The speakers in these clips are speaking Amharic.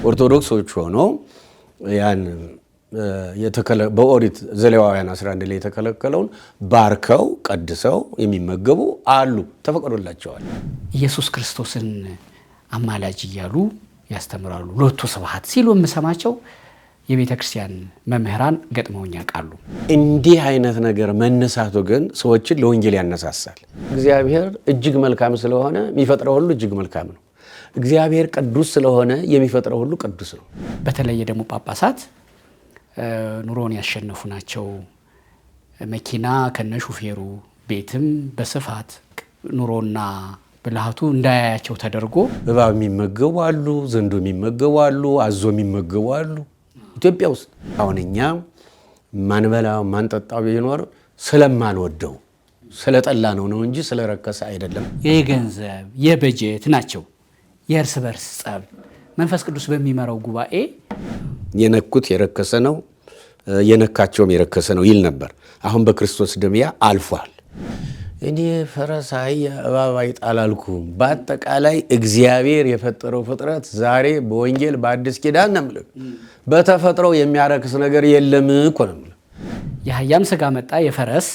ኦርቶዶክሶች ሆነው ያን በኦሪት ዘሌዋውያን 11 ላይ የተከለከለውን ባርከው ቀድሰው የሚመገቡ አሉ፣ ተፈቅዶላቸዋል። ኢየሱስ ክርስቶስን አማላጅ እያሉ ያስተምራሉ። ሎቱ ስብሐት ሲሉ የምሰማቸው የቤተ ክርስቲያን መምህራን ገጥመውኛ ቃሉ። እንዲህ አይነት ነገር መነሳቱ ግን ሰዎችን ለወንጌል ያነሳሳል። እግዚአብሔር እጅግ መልካም ስለሆነ የሚፈጥረው ሁሉ እጅግ መልካም ነው። እግዚአብሔር ቅዱስ ስለሆነ የሚፈጥረው ሁሉ ቅዱስ ነው። በተለይ ደግሞ ጳጳሳት ኑሮን ያሸነፉ ናቸው። መኪና ከነሹፌሩ ቤትም በስፋት ኑሮና ብልሃቱ እንዳያያቸው ተደርጎ እባብ የሚመገቡ አሉ፣ ዘንዶ የሚመገቡ አሉ፣ አዞ የሚመገቡ አሉ። ኢትዮጵያ ውስጥ አሁን እኛ ማንበላው ማንጠጣው ቢኖር ስለማንወደው ስለጠላ ነው እንጂ ስለረከሰ አይደለም። የገንዘብ የበጀት ናቸው። የእርስ በርስ ጸብ መንፈስ ቅዱስ በሚመራው ጉባኤ የነኩት የረከሰ ነው፣ የነካቸውም የረከሰ ነው ይል ነበር። አሁን በክርስቶስ ደም ያ አልፏል። እኔ ፈረስ አህያ እባብ አይጥ አላልኩም። በአጠቃላይ እግዚአብሔር የፈጠረው ፍጥረት ዛሬ በወንጌል በአዲስ ኪዳን ነው የምልህ በተፈጥሮ የሚያረክስ ነገር የለም እኮ ነው የምልህ። የአህያም ስጋ መጣ የፈረስ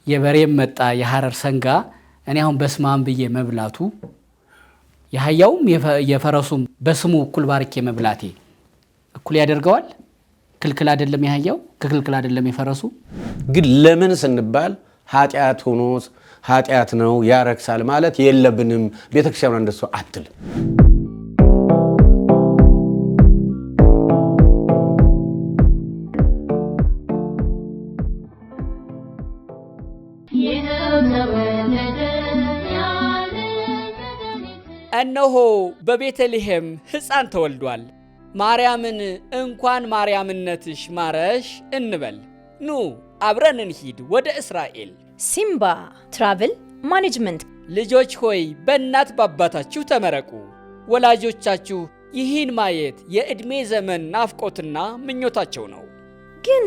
የበሬም መጣ የሐረር ሰንጋ። እኔ አሁን በስማም ብዬ መብላቱ የአህያውም የፈረሱም በስሙ እኩል ባርኬ መብላቴ እኩል ያደርገዋል? ክልክል አይደለም? የአህያው ክልክል አይደለም? የፈረሱ ግን ለምን ስንባል ኃጢአት ሆኖ ኃጢአት ነው ያረክሳል ማለት የለብንም። ቤተክርስቲያኑ እንደሱ አትልም። እነሆ በቤተልሔም ሕፃን ተወልዷል። ማርያምን እንኳን ማርያምነትሽ ማረሽ እንበል። ኑ አብረን እንሂድ ወደ እስራኤል። ሲምባ ትራቭል ማኔጅመንት። ልጆች ሆይ በእናት በአባታችሁ ተመረቁ። ወላጆቻችሁ ይህን ማየት የዕድሜ ዘመን ናፍቆትና ምኞታቸው ነው። ግን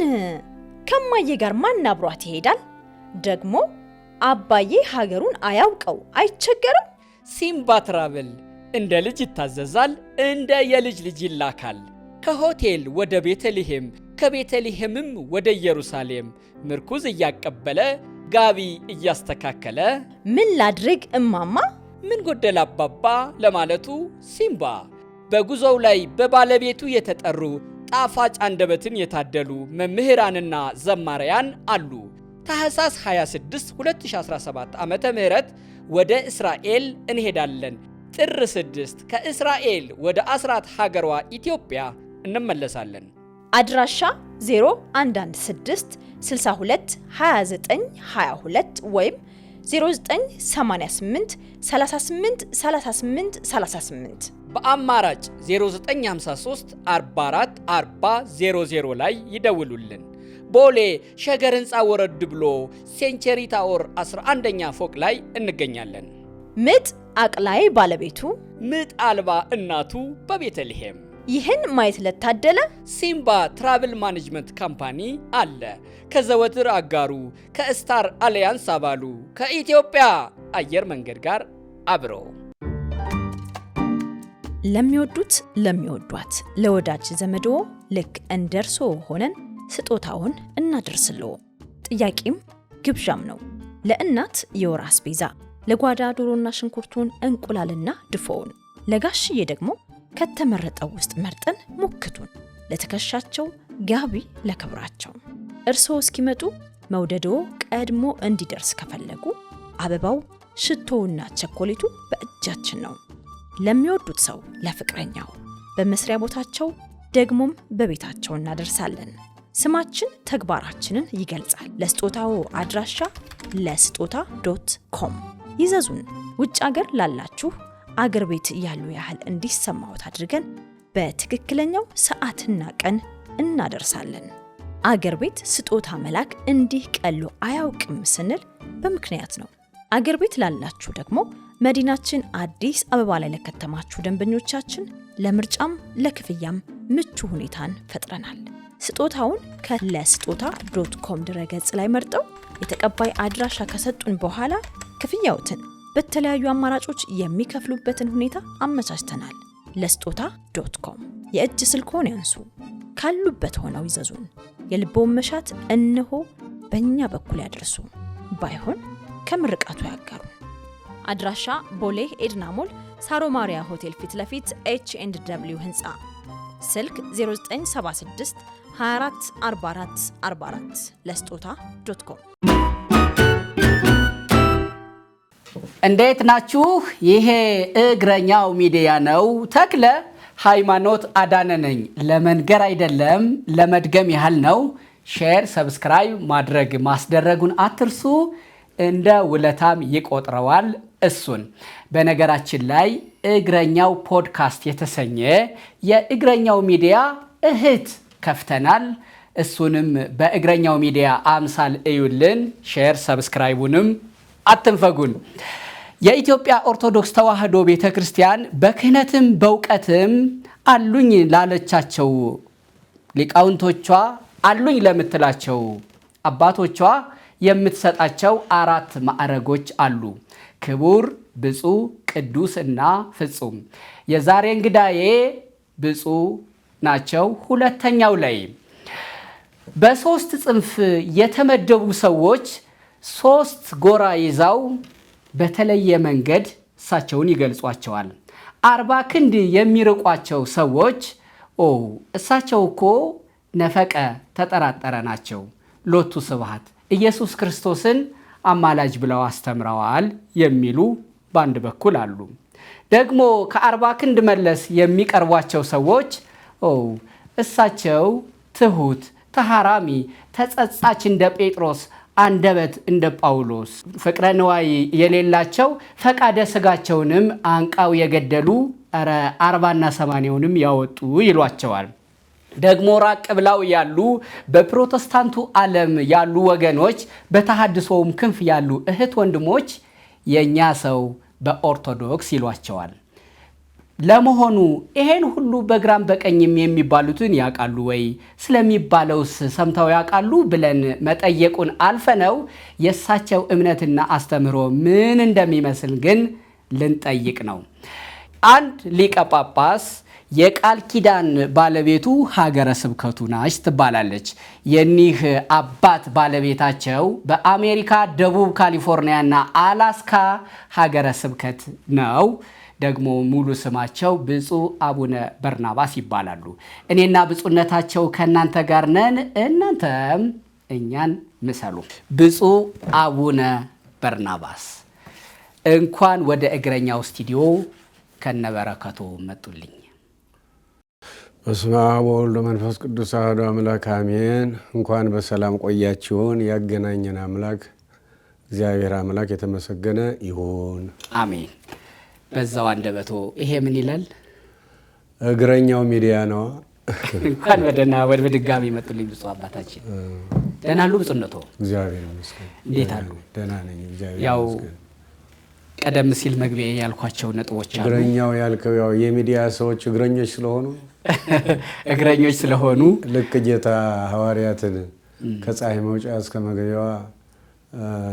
ከማዬ ጋር ማን አብሯት ይሄዳል? ደግሞ አባዬ ሀገሩን አያውቀው አይቸገርም? ሲምባ ትራቭል እንደ ልጅ ይታዘዛል፣ እንደ የልጅ ልጅ ይላካል። ከሆቴል ወደ ቤተልሔም፣ ከቤተልሔምም ወደ ኢየሩሳሌም ምርኩዝ እያቀበለ ጋቢ እያስተካከለ ምን ላድርግ እማማ፣ ምን ጎደል አባባ ለማለቱ ሲምባ በጉዞው ላይ በባለቤቱ የተጠሩ ጣፋጭ አንደበትን የታደሉ መምህራንና ዘማሪያን አሉ። ታኅሳስ 26 2017 ዓመተ ምህረት ወደ እስራኤል እንሄዳለን። ጥር 6 ከእስራኤል ወደ አስራት ሀገሯ ኢትዮጵያ እንመለሳለን። አድራሻ 0116 62 29 22 ወይም 0988 38 38 38 በአማራጭ 0953 44 40 00 ላይ ይደውሉልን። ቦሌ ሸገር ህንፃ ወረድ ብሎ ሴንቸሪ ታወር 11ኛ ፎቅ ላይ እንገኛለን። ምጥ አቅላይ ባለቤቱ ምጥ አልባ እናቱ በቤተልሔም። ይህን ማየት ለታደለ ሲምባ ትራቭል ማኔጅመንት ካምፓኒ አለ። ከዘወትር አጋሩ ከስታር አሊያንስ አባሉ ከኢትዮጵያ አየር መንገድ ጋር አብሮ ለሚወዱት ለሚወዷት ለወዳጅ ዘመዶ ልክ እንደርሶ ሆነን ስጦታውን እናደርስልዎ። ጥያቄም ግብዣም ነው። ለእናት የወር አስቤዛ፣ ለጓዳ ዶሮና ሽንኩርቱን እንቁላልና ድፎውን፣ ለጋሽዬ ደግሞ ከተመረጠው ውስጥ መርጠን ሞክቱን፣ ለተከሻቸው ጋቢ ለክብራቸው። እርስዎ እስኪመጡ መውደዶ ቀድሞ እንዲደርስ ከፈለጉ አበባው ሽቶውና ቸኮሌቱ በእጃችን ነው። ለሚወዱት ሰው ለፍቅረኛው በመስሪያ ቦታቸው ደግሞም በቤታቸው እናደርሳለን። ስማችን ተግባራችንን ይገልጻል። ለስጦታው አድራሻ ለስጦታ.com ይዘዙን። ውጭ አገር ላላችሁ አገር ቤት ያሉ ያህል እንዲሰማዎት አድርገን በትክክለኛው ሰዓትና ቀን እናደርሳለን። አገር ቤት ስጦታ መላክ እንዲህ ቀሎ አያውቅም ስንል በምክንያት ነው። አገር ቤት ላላችሁ ደግሞ መዲናችን አዲስ አበባ ላይ ለከተማችሁ ደንበኞቻችን ለምርጫም ለክፍያም ምቹ ሁኔታን ፈጥረናል። ስጦታውን ከለስጦታ.com ድረገጽ ላይ መርጠው የተቀባይ አድራሻ ከሰጡን በኋላ ክፍያዎትን በተለያዩ አማራጮች የሚከፍሉበትን ሁኔታ አመቻችተናል። ለስጦታ.com የእጅ ስልክዎን ያንሱ፣ ካሉበት ሆነው ይዘዙን። የልቦውን መሻት እነሆ በእኛ በኩል ያድርሱ። ባይሆን ከምርቃቱ ያጋሩ። አድራሻ ቦሌ ኤድና ሞል ሳሮ ማሪያ ሆቴል ፊት ለፊት H&W ህንፃ። ስልክ 0976 24 44 44 ለስጦታ.com። እንዴት ናችሁ? ይሄ እግረኛው ሚዲያ ነው። ተክለ ሃይማኖት አዳነ ነኝ። ለመንገር አይደለም ለመድገም ያህል ነው። ሼር፣ ሰብስክራይብ ማድረግ ማስደረጉን አትርሱ። እንደ ውለታም ይቆጥረዋል እሱን። በነገራችን ላይ እግረኛው ፖድካስት የተሰኘ የእግረኛው ሚዲያ እህት ከፍተናል። እሱንም በእግረኛው ሚዲያ አምሳል እዩልን። ሼር ሰብስክራይቡንም አትንፈጉን። የኢትዮጵያ ኦርቶዶክስ ተዋሕዶ ቤተክርስቲያን በክህነትም በእውቀትም አሉኝ ላለቻቸው ሊቃውንቶቿ አሉኝ ለምትላቸው አባቶቿ የምትሰጣቸው 4 ማዕረጎች አሉ። ክቡር፣ ብፁዕ፣ ቅዱስ እና ፍጹም። የዛሬ እንግዳዬ ብፁዕ ናቸው። ሁለተኛው ላይ በ3 ጽንፍ የተመደቡ ሰዎች 3 ጎራ ይዘው በተለየ መንገድ እሳቸውን ይገልጿቸዋል። 40 ክንድ የሚርቋቸው ሰዎች እሳቸው እኮ ነፈቀ ተጠራጠረ ናቸው። ሎቱ ስብሐት ኢየሱስ ክርስቶስን አማላጅ ብለው አስተምረዋል የሚሉ በአንድ በኩል አሉ። ደግሞ ከ40 ክንድ መለስ የሚቀርቧቸው ሰዎች እሳቸው ትሁት፣ ተሃራሚ፣ ተጸጻች እንደ ጴጥሮስ፣ አንደበት እንደ ጳውሎስ፣ ፍቅረ ንዋይ የሌላቸው ፈቃደ ስጋቸውንም አንቃው የገደሉ 40ና 80ንም ያወጡ ይሏቸዋል። ደግሞ ራቅ ብለው ያሉ በፕሮቴስታንቱ ዓለም ያሉ ወገኖች፣ በተሐድሶውም ክንፍ ያሉ እህት ወንድሞች የኛ ሰው በኦርቶዶክስ ይሏቸዋል። ለመሆኑ ይሄን ሁሉ በግራም በቀኝም የሚባሉትን ያውቃሉ ወይ? ስለሚባለውስ ሰምተው ያውቃሉ ብለን መጠየቁን አልፈነው የእሳቸው እምነትና አስተምህሮ ምን እንደሚመስል ግን ልንጠይቅ ነው። አንድ ሊቀ ጳጳስ የቃል ኪዳን ባለቤቱ ሀገረ ስብከቱ ናች ትባላለች። የኒህ አባት ባለቤታቸው በአሜሪካ ደቡብ ካሊፎርኒያና አላስካ ሀገረ ስብከት ነው። ደግሞ ሙሉ ስማቸው ብፁዕ አቡነ በርናባስ ይባላሉ። እኔና ብፁዕነታቸው ከእናንተ ጋር ነን፣ እናንተም እኛን ምሰሉ። ብፁዕ አቡነ በርናባስ እንኳን ወደ እግረኛው ስቱዲዮ ከነበረከቱ መጡልኝ። በስመ አብ ወወልድ ወመንፈስ ቅዱስ አሐዱ አምላክ አሜን። እንኳን በሰላም ቆያችሁን። ያገናኘን አምላክ እግዚአብሔር አምላክ የተመሰገነ ይሁን፣ አሜን። በዛው አንደበቶ ይሄ ምን ይላል? እግረኛው ሚዲያ ነው። እንኳን በድጋሚ መጡልኝ ብፁዕ አባታችን። ደህና አሉ ብፁዕነቶ? እግዚአብሔር ይመስገን። እንዴት አሉ? ደህና ነኝ እግዚአብሔር ያው ይመስገን። ቀደም ሲል መግቢያ ያልኳቸው ነጥቦች አሉ። እግረኛው ያልከው ያው የሚዲያ ሰዎች እግረኞች ስለሆኑ እግረኞች ስለሆኑ ልክ ጌታ ሐዋርያትን ከፀሐይ መውጫ እስከ መግቢያዋ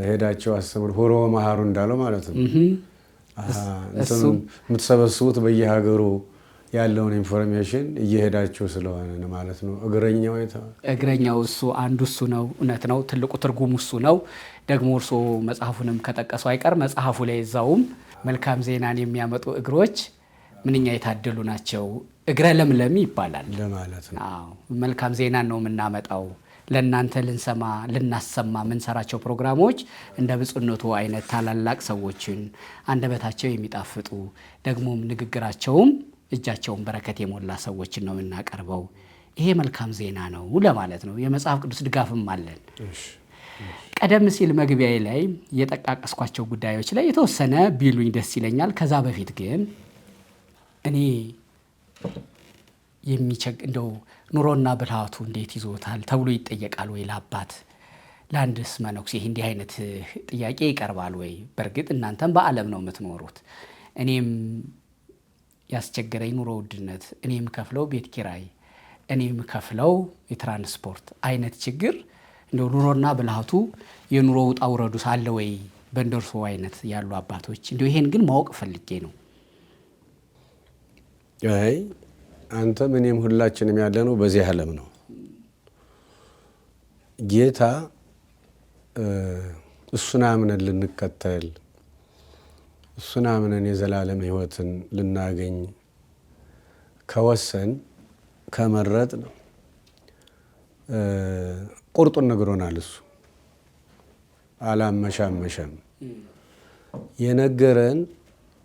ሄዳቸው አስተምሩ ሁሮ መሃሩ እንዳለው ማለት ነው። የምትሰበስቡት በየሀገሩ ያለውን ኢንፎርሜሽን እየሄዳችሁ ስለሆነ ማለት ነው። እግረኛው እሱ አንዱ እሱ ነው። እውነት ነው። ትልቁ ትርጉም እሱ ነው። ደግሞ እርሶ መጽሐፉንም ከጠቀሱ አይቀር መጽሐፉ ላይ እዛውም መልካም ዜናን የሚያመጡ እግሮች ምንኛ የታደሉ ናቸው፣ እግረ ለምለም ይባላል ለማለት ነው። መልካም ዜናን ነው የምናመጣው ለእናንተ ልናሰማ የምንሰራቸው ፕሮግራሞች እንደ ብፁዕነቱ አይነት ታላላቅ ሰዎችን አንደበታቸው የሚጣፍጡ ደግሞም ንግግራቸውም እጃቸውን በረከት የሞላ ሰዎችን ነው የምናቀርበው። ይሄ መልካም ዜና ነው ለማለት ነው። የመጽሐፍ ቅዱስ ድጋፍም አለን። ቀደም ሲል መግቢያዬ ላይ የጠቃቀስኳቸው ጉዳዮች ላይ የተወሰነ ቢሉኝ ደስ ይለኛል። ከዛ በፊት ግን እኔ እንደው ኑሮና ብልሃቱ እንዴት ይዞታል ተብሎ ይጠየቃል ወይ ለአባት? ለአንድስ መነኩሴ እንዲህ አይነት ጥያቄ ይቀርባል ወይ? በእርግጥ እናንተም በዓለም ነው የምትኖሩት። እኔም ያስቸገረኝ ኑሮ ውድነት፣ እኔም ከፍለው ቤት ኪራይ፣ እኔም ከፍለው የትራንስፖርት አይነት ችግር እንደው ኑሮና ብልሃቱ የኑሮ ውጣ ውረዱ ሳለ ወይ በእንደርሶ አይነት ያሉ አባቶች እንደው ይሄን ግን ማወቅ ፈልጌ ነው። አንተም እኔም ሁላችንም ያለነው በዚህ ዓለም ነው። ጌታ እሱን አምነን ልንከተል እሱን አምነን የዘላለም ሕይወትን ልናገኝ ከወሰን ከመረጥ ነው ቁርጡን ነግሮናል። እሱ አላመሻመሸም። የነገረን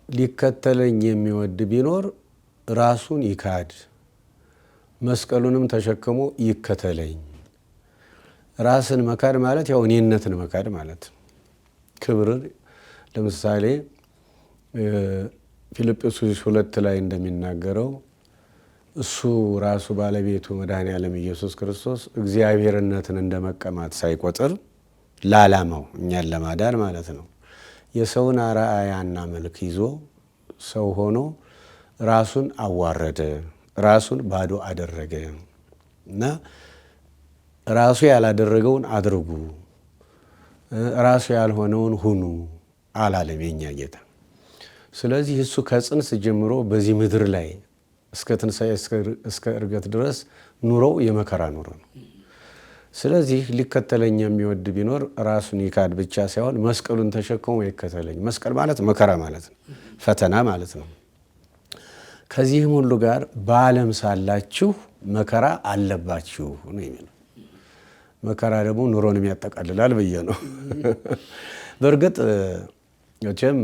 ሊከተለኝ የሚወድ ቢኖር ራሱን ይካድ፣ መስቀሉንም ተሸክሞ ይከተለኝ። ራስን መካድ ማለት ያው እኔነትን መካድ ማለት ክብር። ለምሳሌ ፊልጵስዩስ 2 ላይ እንደሚናገረው እሱ ራሱ ባለቤቱ መድኃኔዓለም ኢየሱስ ክርስቶስ እግዚአብሔርነትን እንደመቀማት ሳይቆጥር ለዓላማው እኛን ለማዳን ማለት ነው የሰውን አርአያና መልክ ይዞ ሰው ሆኖ ራሱን አዋረደ፣ ራሱን ባዶ አደረገ እና ራሱ ያላደረገውን አድርጉ፣ ራሱ ያልሆነውን ሁኑ አላለም የኛ ጌታ። ስለዚህ እሱ ከጽንስ ጀምሮ በዚህ ምድር ላይ እስከ ትንሣኤ እስከ ዕርገት ድረስ ኑሮው የመከራ ኑሮ ነው። ስለዚህ ሊከተለኝ የሚወድ ቢኖር ራሱን ይካድ ብቻ ሳይሆን መስቀሉን ተሸክሞ ይከተለኝ። መስቀል ማለት መከራ ማለት ነው፣ ፈተና ማለት ነው። ከዚህም ሁሉ ጋር በዓለም ሳላችሁ መከራ አለባችሁ ነው የሚለው። መከራ ደግሞ ኑሮንም ያጠቃልላል ብዬ ነው። በእርግጥ መቼም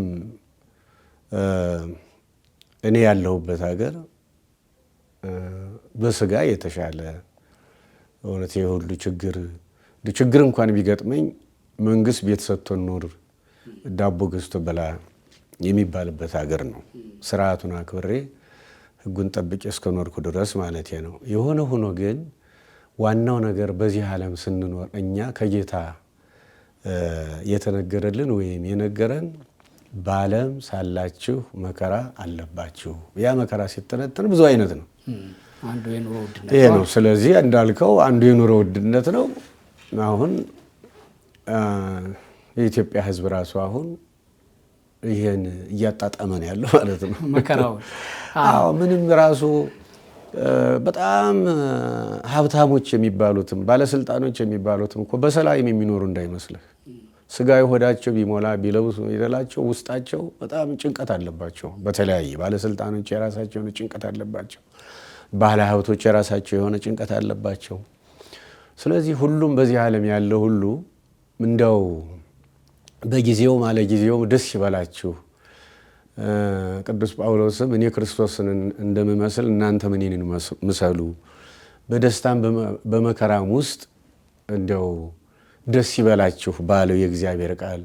እኔ ያለሁበት ሀገር በስጋ የተሻለ እውነት የሁሉ ችግር እንኳን ቢገጥመኝ መንግስት ቤት ሰጥቶን ኖር ዳቦ ገዝቶ በላ የሚባልበት ሀገር ነው። ስርዓቱን አክብሬ ሕጉን ጠብቄ እስከኖርኩ ድረስ ማለት ነው። የሆነ ሆኖ ግን ዋናው ነገር በዚህ ዓለም ስንኖር እኛ ከጌታ የተነገረልን ወይም የነገረን በዓለም ሳላችሁ መከራ አለባችሁ። ያ መከራ ሲተነተን ብዙ አይነት ነው። አንዱ የኑሮ ውድነት ይሄ ነው። ስለዚህ እንዳልከው አንዱ የኑሮ ውድነት ነው። አሁን የኢትዮጵያ ሕዝብ ራሱ አሁን ይሄን እያጣጣመ ነው ያለው ማለት ነው መከራው። አዎ ምንም ራሱ በጣም ሀብታሞች የሚባሉትም ባለስልጣኖች የሚባሉትም እኮ በሰላም የሚኖሩ እንዳይመስልህ። ስጋዊ ሆዳቸው ቢሞላ ቢለብሱ ይደላቸው ውስጣቸው በጣም ጭንቀት አለባቸው። በተለያየ ባለስልጣኖች የራሳቸው የሆነ ጭንቀት አለባቸው። ባለ ሀብቶች የራሳቸው የሆነ ጭንቀት አለባቸው። ስለዚህ ሁሉም በዚህ ዓለም ያለው ሁሉ እንደው በጊዜው ማለጊዜው ደስ ይበላችሁ። ቅዱስ ጳውሎስም እኔ ክርስቶስን እንደምመስል እናንተም እኔን ምሰሉ፣ በደስታም በመከራም ውስጥ እንደው ደስ ይበላችሁ ባለው የእግዚአብሔር ቃል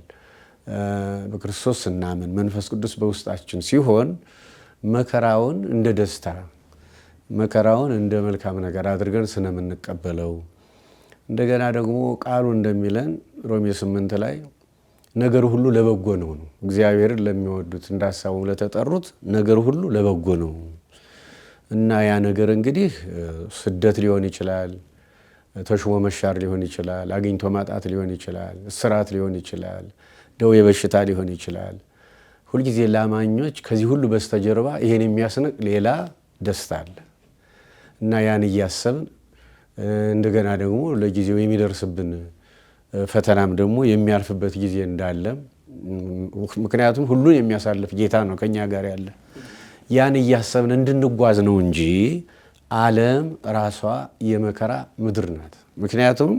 በክርስቶስ ስናምን መንፈስ ቅዱስ በውስጣችን ሲሆን መከራውን እንደ ደስታ መከራውን እንደ መልካም ነገር አድርገን ስለምንቀበለው እንደገና ደግሞ ቃሉ እንደሚለን ሮሜ 8 ላይ ነገር ሁሉ ለበጎ ነው ነው እግዚአብሔርን ለሚወዱት እንዳሳቡ ለተጠሩት ነገር ሁሉ ለበጎ ነው እና ያ ነገር እንግዲህ ስደት ሊሆን ይችላል፣ ተሽሞ መሻር ሊሆን ይችላል፣ አግኝቶ ማጣት ሊሆን ይችላል፣ እስራት ሊሆን ይችላል፣ ደዌ በሽታ ሊሆን ይችላል። ሁልጊዜ ላማኞች ከዚህ ሁሉ በስተጀርባ ይሄን የሚያስንቅ ሌላ ደስታ አለ እና ያን እያሰብን እንደገና ደግሞ ለጊዜው የሚደርስብን ፈተናም ደግሞ የሚያልፍበት ጊዜ እንዳለ፣ ምክንያቱም ሁሉን የሚያሳልፍ ጌታ ነው ከኛ ጋር ያለ። ያን እያሰብን እንድንጓዝ ነው እንጂ ዓለም ራሷ የመከራ ምድር ናት። ምክንያቱም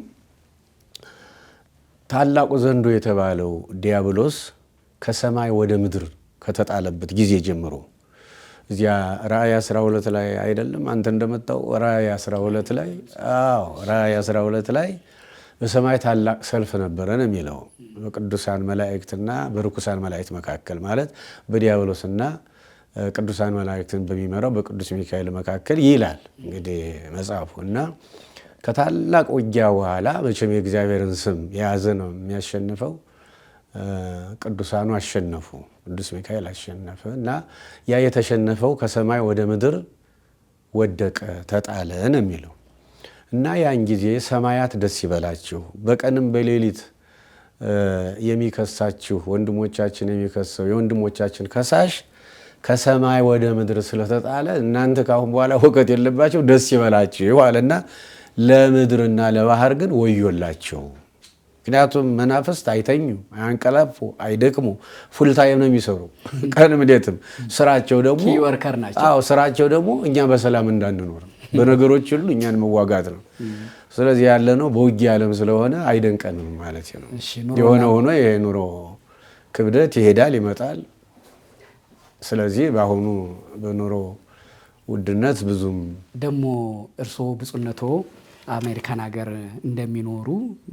ታላቁ ዘንዶ የተባለው ዲያብሎስ ከሰማይ ወደ ምድር ከተጣለበት ጊዜ ጀምሮ እዚያ ራእይ 12 ላይ አይደለም አንተ እንደመጣው ራእይ 12 ላይ ራእይ 12 ላይ በሰማይ ታላቅ ሰልፍ ነበረ ነው የሚለው። በቅዱሳን መላእክትና በርኩሳን መላእክት መካከል ማለት በዲያብሎስና ቅዱሳን መላእክትን በሚመራው በቅዱስ ሚካኤል መካከል ይላል እንግዲህ መጽሐፉ። እና ከታላቅ ውጊያ በኋላ መቼም የእግዚአብሔርን ስም የያዘ ነው የሚያሸንፈው። ቅዱሳኑ አሸነፉ፣ ቅዱስ ሚካኤል አሸነፈ እና ያ የተሸነፈው ከሰማይ ወደ ምድር ወደቀ፣ ተጣለ ነው የሚለው። እና ያን ጊዜ ሰማያት ደስ ይበላችሁ፣ በቀንም በሌሊት የሚከሳችሁ ወንድሞቻችን የሚከሰው የወንድሞቻችን ከሳሽ ከሰማይ ወደ ምድር ስለተጣለ እናንተ ካሁን በኋላ ሁከት የለባቸው ደስ ይበላችሁ አለና ለምድርና ለባህር ግን ወዮላቸው። ምክንያቱም መናፍስት አይተኙ፣ አያንቀላፉ፣ አይደክሙ፣ ፉልታይም ነው የሚሰሩ ቀንም ሌትም። ስራቸው ደግሞ ወርከር ናቸው። አዎ ስራቸው ደግሞ እኛ በሰላም እንዳንኖር በነገሮች ሁሉ እኛን መዋጋት ነው። ስለዚህ ያለ ነው በውጊያ ዓለም ስለሆነ አይደንቀንም ማለት ነው። የሆነ ሆኖ ይሄ ኑሮ ክብደት ይሄዳል ይመጣል። ስለዚህ በአሁኑ በኑሮ ውድነት ብዙም ደግሞ እርስዎ ብፁዕነቶ አሜሪካን ሀገር እንደሚኖሩ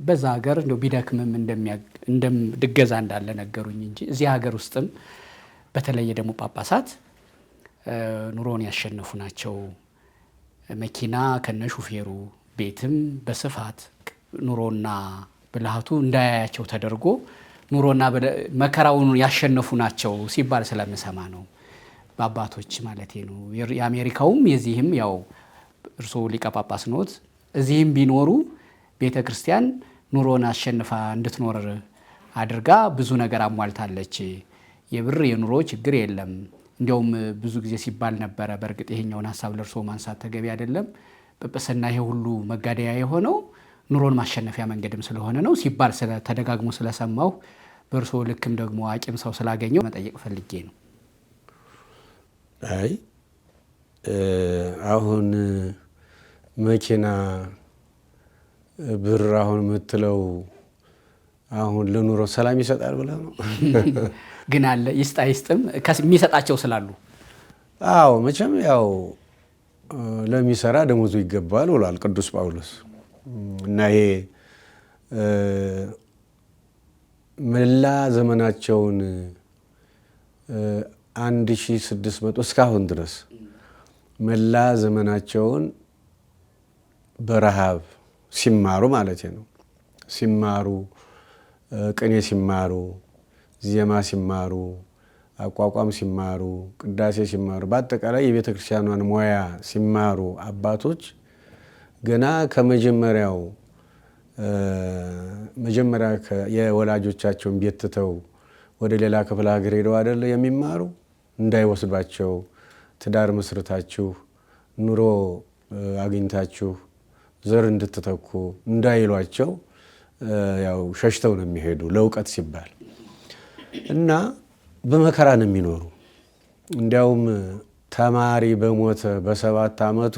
በዛ ሀገር እንደው ቢደክምም ድገዛ እንዳለ ነገሩኝ እንጂ እዚህ ሀገር ውስጥም በተለየ ደግሞ ጳጳሳት ኑሮን ያሸነፉ ናቸው። መኪና ከነ ሹፌሩ ቤትም በስፋት ኑሮና ብልሃቱ እንዳያያቸው ተደርጎ ኑሮና መከራውን ያሸነፉ ናቸው ሲባል ስለምሰማ ነው። በአባቶች ማለቴ ነው። የአሜሪካውም የዚህም ያው እርስዎ ሊቀ ጳጳስ ኖት። እዚህም ቢኖሩ ቤተ ክርስቲያን ኑሮን አሸንፋ እንድትኖር አድርጋ ብዙ ነገር አሟልታለች። የብር የኑሮ ችግር የለም። እንዲያውም ብዙ ጊዜ ሲባል ነበረ። በእርግጥ ይሄኛውን ሀሳብ ለእርስዎ ማንሳት ተገቢ አይደለም። ጵጵስና ይሄ ሁሉ መጋደያ የሆነው ኑሮን ማሸነፊያ መንገድም ስለሆነ ነው ሲባል ተደጋግሞ ስለሰማሁ በእርስዎ ልክም ደግሞ አቂም ሰው ስላገኘው መጠየቅ ፈልጌ ነው። አይ አሁን መኪና ብር አሁን የምትለው አሁን ለኑሮ ሰላም ይሰጣል ብለህ ነው? ግን አለ ይስጥ አይስጥም የሚሰጣቸው ስላሉ። አዎ መቼም ያው ለሚሰራ ደሞዙ ይገባል ብሏል ቅዱስ ጳውሎስ። እና ይሄ መላ ዘመናቸውን 1600 እስካሁን ድረስ መላ ዘመናቸውን በረሃብ ሲማሩ ማለት ነው። ሲማሩ ቅኔ ሲማሩ፣ ዜማ ሲማሩ፣ አቋቋም ሲማሩ፣ ቅዳሴ ሲማሩ፣ በአጠቃላይ የቤተ ክርስቲያኗን ሙያ ሲማሩ አባቶች ገና ከመጀመሪያው መጀመሪያ የወላጆቻቸውን ቤት ትተው ወደ ሌላ ክፍለ ሀገር ሄደው አይደለ የሚማሩ። እንዳይወስዷቸው ትዳር መስርታችሁ ኑሮ አግኝታችሁ ዘር እንድትተኩ እንዳይሏቸው ያው ሸሽተው ነው የሚሄዱ ለእውቀት ሲባል እና በመከራ ነው የሚኖሩ። እንዲያውም ተማሪ በሞተ በ7 ዓመቱ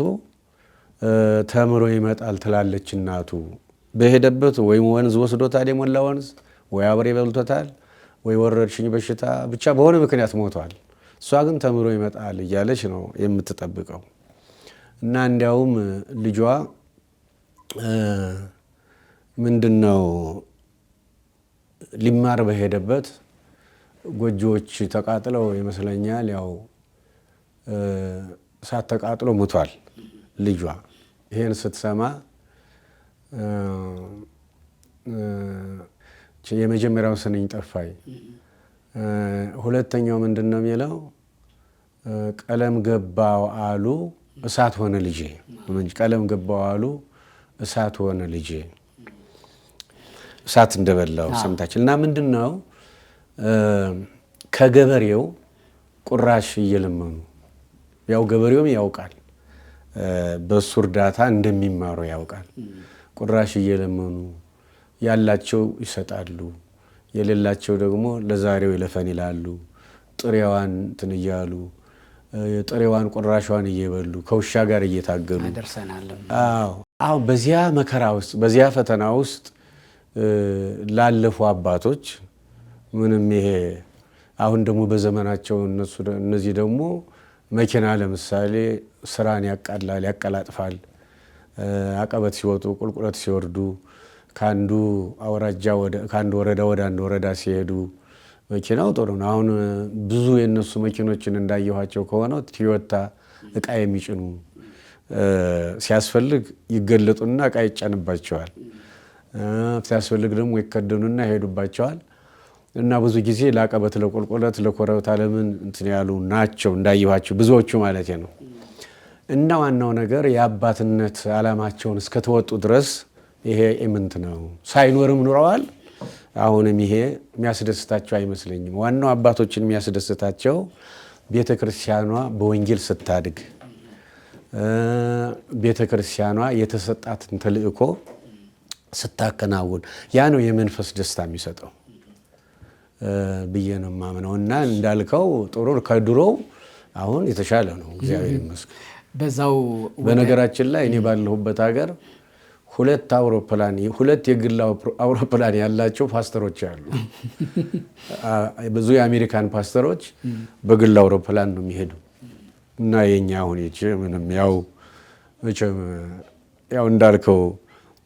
ተምሮ ይመጣል ትላለች እናቱ። በሄደበት ወይ ወንዝ ወስዶታል፣ የሞላ ወንዝ ወይ አብሬ በልቶታል፣ ወይ ወረርሽኝ በሽታ ብቻ በሆነ ምክንያት ሞቷል። እሷ ግን ተምሮ ይመጣል እያለች ነው የምትጠብቀው። እና እንዲያውም ልጇ ምንድነው ሊማር በሄደበት ጎጆዎች ተቃጥለው ይመስለኛል ያው እሳት ተቃጥሎ ሞቷል ልጇ። ይሄን ስትሰማ የመጀመሪያው ስንኝ ጠፋኝ። ሁለተኛው ምንድነው የሚለው ቀለም ገባው አሉ እሳት ሆነ ልጄ። ቀለም ገባው አሉ እሳት ሆነ ልጄ። እሳት እንደበላው ሰምታችል። እና ምንድነው ከገበሬው ቁራሽ እየለመኑ ያው ገበሬውም ያውቃል በሱ እርዳታ እንደሚማሩ ያውቃል። ቁራሽ እየለመኑ ያላቸው ይሰጣሉ፣ የሌላቸው ደግሞ ለዛሬው ይለፈን ይላሉ። ጥሬዋን እንትን እያሉ ጥሬዋን ቁራሿን እየበሉ ከውሻ ጋር እየታገሉ አዎ። አሁን በዚያ መከራ ውስጥ በዚያ ፈተና ውስጥ ላለፉ አባቶች ምንም ይሄ አሁን ደግሞ በዘመናቸው እነዚህ ደግሞ መኪና ለምሳሌ ስራን ያቃላል ያቀላጥፋል። አቀበት ሲወጡ ቁልቁለት ሲወርዱ ከአንዱ አውራጃ ከአንዱ ወረዳ ወደ አንዱ ወረዳ ሲሄዱ መኪናው ጥሩ ነው። አሁን ብዙ የነሱ መኪኖችን እንዳየኋቸው ከሆነ ቶዮታ እቃ የሚጭኑ ሲያስፈልግ ይገለጡና እቃ ይጫንባቸዋል፣ ሲያስፈልግ ደግሞ ይከደኑና ይሄዱባቸዋል። እና ብዙ ጊዜ ለአቀበት ለቁልቁለት ለኮረብታ ለምን እንትን ያሉ ናቸው እንዳየኋቸው ብዙዎቹ ማለት ነው። እና ዋናው ነገር የአባትነት ዓላማቸውን እስከተወጡ ድረስ ይሄ ኢምንት ነው። ሳይኖርም ኑረዋል። አሁንም ይሄ የሚያስደስታቸው አይመስለኝም። ዋናው አባቶችን የሚያስደስታቸው ቤተ ክርስቲያኗ በወንጌል ስታድግ ቤተ ክርስቲያኗ የተሰጣትን ተልእኮ ስታከናውን ያ ነው የመንፈስ ደስታ የሚሰጠው ብዬ ነው የማምነው። እና እንዳልከው ጥሩ ከድሮው አሁን የተሻለ ነው፣ እግዚአብሔር ይመስገን። በዛው በነገራችን ላይ እኔ ባለሁበት ሀገር ሁለት የግል አውሮፕላን ያላቸው ፓስተሮች አሉ። ብዙ የአሜሪካን ፓስተሮች በግል አውሮፕላን ነው የሚሄዱ እና የኛ አሁን ምንም ያው እንዳልከው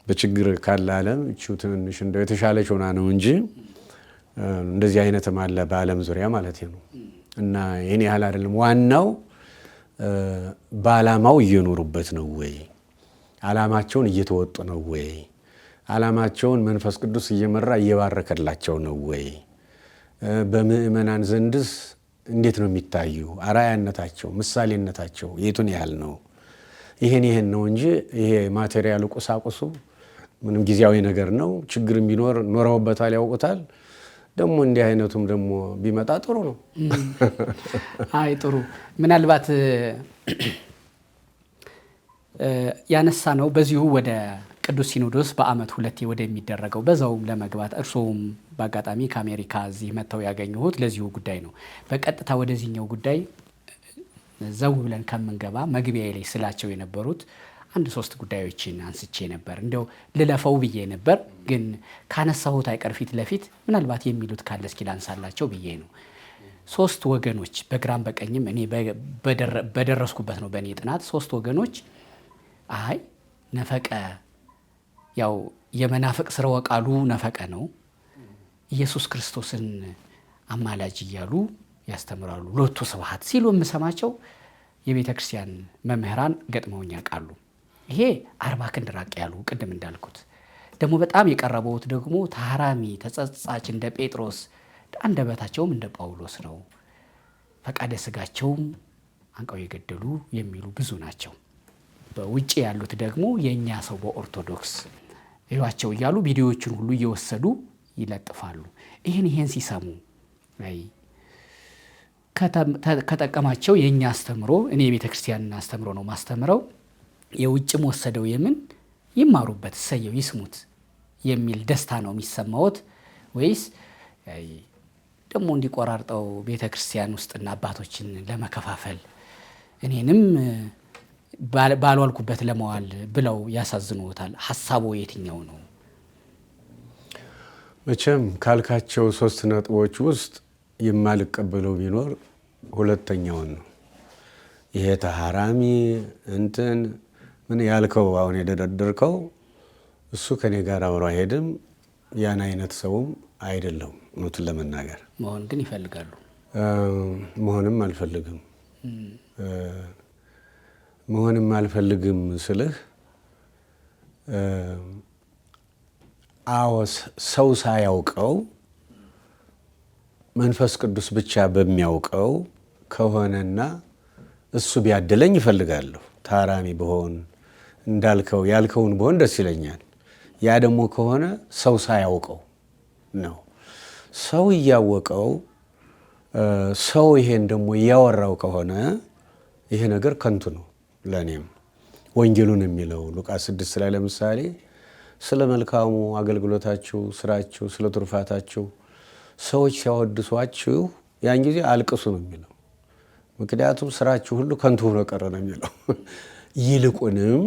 በችግር ካለ ዓለም እቺው ትንሽ እንደው የተሻለች ሆና ነው እንጂ እንደዚህ አይነትም አለ በዓለም ዙሪያ ማለት ነው። እና ይሄን ያህል አይደለም። ዋናው በዓላማው እየኖሩበት ነው ወይ? ዓላማቸውን እየተወጡ ነው ወይ? ዓላማቸውን መንፈስ ቅዱስ እየመራ እየባረከላቸው ነው ወይ? በምእመናን ዘንድስ እንዴት ነው የሚታዩ? አርአያነታቸው፣ ምሳሌነታቸው የቱን ያህል ነው? ይሄን ነው እንጂ ይሄ ማቴሪያሉ ቁሳቁሱ ምንም ጊዜያዊ ነገር ነው። ችግርም ቢኖር ኖረውበታል፣ ያውቁታል። ደግሞ እንዲህ አይነቱም ደግሞ ቢመጣ ጥሩ ነው። አይ ጥሩ። ምናልባት ያነሳ ነው በዚሁ ወደ ቅዱስ ሲኖዶስ በዓመት 2 ወደሚደረገው በዛውም ለመግባት እርስዎም በአጋጣሚ ከአሜሪካ እዚህ መጥተው ያገኘሁት ለዚሁ ጉዳይ ነው። በቀጥታ ወደዚህኛው ጉዳይ ዘው ብለን ከምንገባ መግቢያ ላይ ስላቸው የነበሩት 1-3 ጉዳዮችን አንስቼ ነበር። እንደው ልለፈው ብዬ ነበር፣ ግን ካነሳሁት አይቀር ፊት ለፊት ምናልባት የሚሉት ካለ እስኪ ላንሳላቸው ብዬ ነው። 3 ወገኖች በግራም በቀኝም እኔ በደረስኩበት ነው በእኔ ጥናት 3 ወገኖች አይ ነፈቀ ያው የመናፍቅ ስርወ ቃሉ ነፈቀ ነው፣ ኢየሱስ ክርስቶስን አማላጅ እያሉ ያስተምራሉ፣ ሎቱ ስብሐት ሲሉ የምሰማቸው የቤተ ክርስቲያን መምህራን ገጥመውኝ ያውቃሉ። ይሄ 40 ክንድ ራቅ ያሉ ቅድም እንዳልኩት ደግሞ በጣም የቀረበውት ደግሞ ታራሚ ተጸጻች እንደ ጴጥሮስ አንደበታቸውም እንደ ጳውሎስ ነው፣ ፈቃደ ስጋቸውም አንቀው የገደሉ የሚሉ ብዙ ናቸው። በውጭ ያሉት ደግሞ የእኛ ሰው በኦርቶዶክስ ይሏቸው እያሉ ቪዲዮዎችን ሁሉ እየወሰዱ ይለጥፋሉ። ይህን ሲሰሙ ከጠቀማቸው የእኛ አስተምሮ እኔ የቤተ ክርስቲያንን አስተምሮ ነው ማስተምረው፣ የውጭም ወሰደው የምን ይማሩበት እሰየው ይስሙት የሚል ደስታ ነው የሚሰማዎት? ወይስ ደግሞ እንዲቆራርጠው ቤተ ክርስቲያን ውስጥና አባቶችን ለመከፋፈል እኔንም ባልዋልኩበት ለመዋል ብለው ያሳዝኑታል? ሀሳቡ የትኛው ነው? መቼም ካልካቸው 3 ነጥቦች ውስጥ የማልቀበለው ቢኖር ሁለተኛውን ነው። ይሄ ተሐራሚ እንትን ምን ያልከው አሁን የደረደርከው እሱ ከኔ ጋር አብሮ አይሄድም። ያን አይነት ሰውም አይደለሁም። እውነቱን ለመናገር መሆን ግን ይፈልጋሉ። መሆንም አልፈልግም። መሆንም አልፈልግም ስልህ ሰው ሳያውቀው መንፈስ ቅዱስ ብቻ በሚያውቀው ከሆነና እሱ ቢያድለኝ ይፈልጋለሁ። ታራሚ በሆን እንዳልከው ያልከውን በሆን ደስ ይለኛል። ያ ደግሞ ከሆነ ሰው ሳያውቀው ነው። ሰው እያወቀው ሰው ይሄን ደግሞ እያወራው ከሆነ ይሄ ነገር ከንቱ ነው ለእኔም። ወንጌሉን የሚለው ሉቃስ 6 ላይ ለምሳሌ ስለ መልካሙ አገልግሎታችሁ፣ ስራችሁ፣ ስለ ትሩፋታችሁ ሰዎች ሲያወድሷችሁ ያን ጊዜ አልቅሱ ነው የሚለው። ምክንያቱም ስራችሁ ሁሉ ከንቱ ሆኖ ቀረ ነው የሚለው። ይልቁንም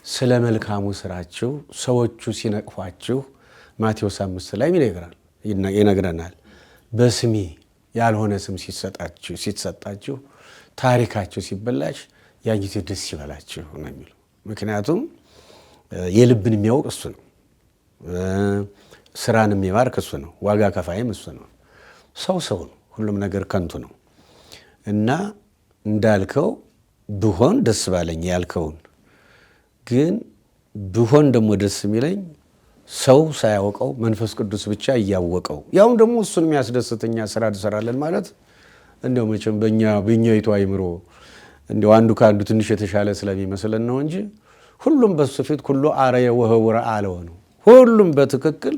ስለ መልካሙ ስራችሁ ሰዎቹ ሲነቅፏችሁ ማቴዎስ 5 ላይ ይነግረናል። በስሜ ያልሆነ ስም ሲሰጣችሁ ታሪካችሁ ሲበላሽ ያን ጊዜ ደስ ይበላችሁ ነው የሚለው። ምክንያቱም የልብን የሚያውቅ እሱ ነው። ስራን የሚባርክ እሱ ነው። ዋጋ ከፋይም እሱ ነው። ሰው ነው። ሁሉም ነገር ከንቱ ነው እና እንዳልከው ብሆን ደስ ባለኝ ያልከውን ግን ብሆን ደግሞ ደስ የሚለኝ ሰው ሳያውቀው መንፈስ ቅዱስ ብቻ እያወቀው ያውም ደግሞ እሱን የሚያስደስተኛ ስራ እንሰራለን ማለት እንደው መቼም በእኛይቱ አይምሮ እንደው አንዱ ከአንዱ ትንሽ የተሻለ ስለሚመስለን ነው እንጂ ሁሉም በሱ ፊት ሁሉ አረየ ወህውረ አለው ነው። ሁሉም በትክክል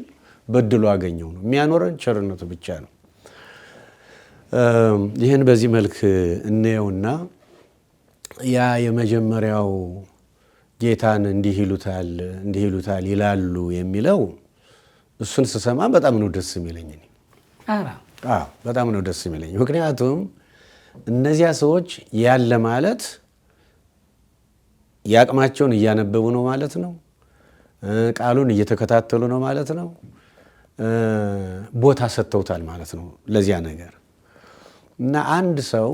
በድሎ አገኘው ነው። የሚያኖረን ቸርነቱ ብቻ ነው ይህን በዚህ መልክ እንየውና ያ የመጀመሪያው ጌታን እንዲህ ይሉታል ይላሉ የሚለው እሱን ስሰማ በጣም ነው ደስ የሚለኝ። በጣም ነው ደስ የሚለኝ። ምክንያቱም እነዚያ ሰዎች ያለ ማለት የአቅማቸውን እያነበቡ ነው ማለት ነው። ቃሉን እየተከታተሉ ነው ማለት ነው። ቦታ ሰጥተውታል ማለት ነው ለዚያ ነገር እና አንድ ሰው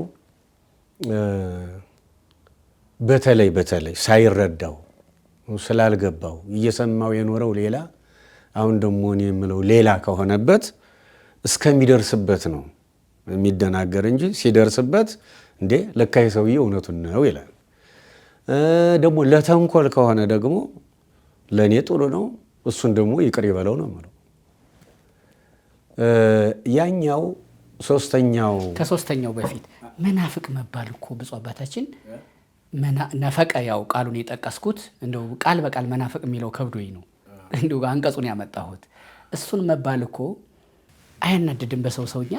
በተለይ ሳይረዳው ስላልገባው እየሰማው የኖረው ሌላ፣ አሁን ደግሞ እኔ የምለው ሌላ ከሆነበት እስከሚደርስበት ነው የሚደናገር እንጂ ሲደርስበት እንዴ ለካ የሰውዬ እውነቱን ነው ይላል። ደግሞ ለተንኮል ከሆነ ደግሞ ለእኔ ጥሩ ነው እሱን ደግሞ ይቅር ይበለው ነው የምለው። ያኛው ከሶስተኛው በፊት መናፍቅ መባል እኮ ብፁዕ አባታችን ነፈቀ፣ ያው ቃሉን የጠቀስኩት እንደው ቃል በቃል መናፍቅ የሚለው ከብዶኝ ነው እንደው አንቀጹን ያመጣሁት። እሱን መባል እኮ አያናድድም በሰውኛ?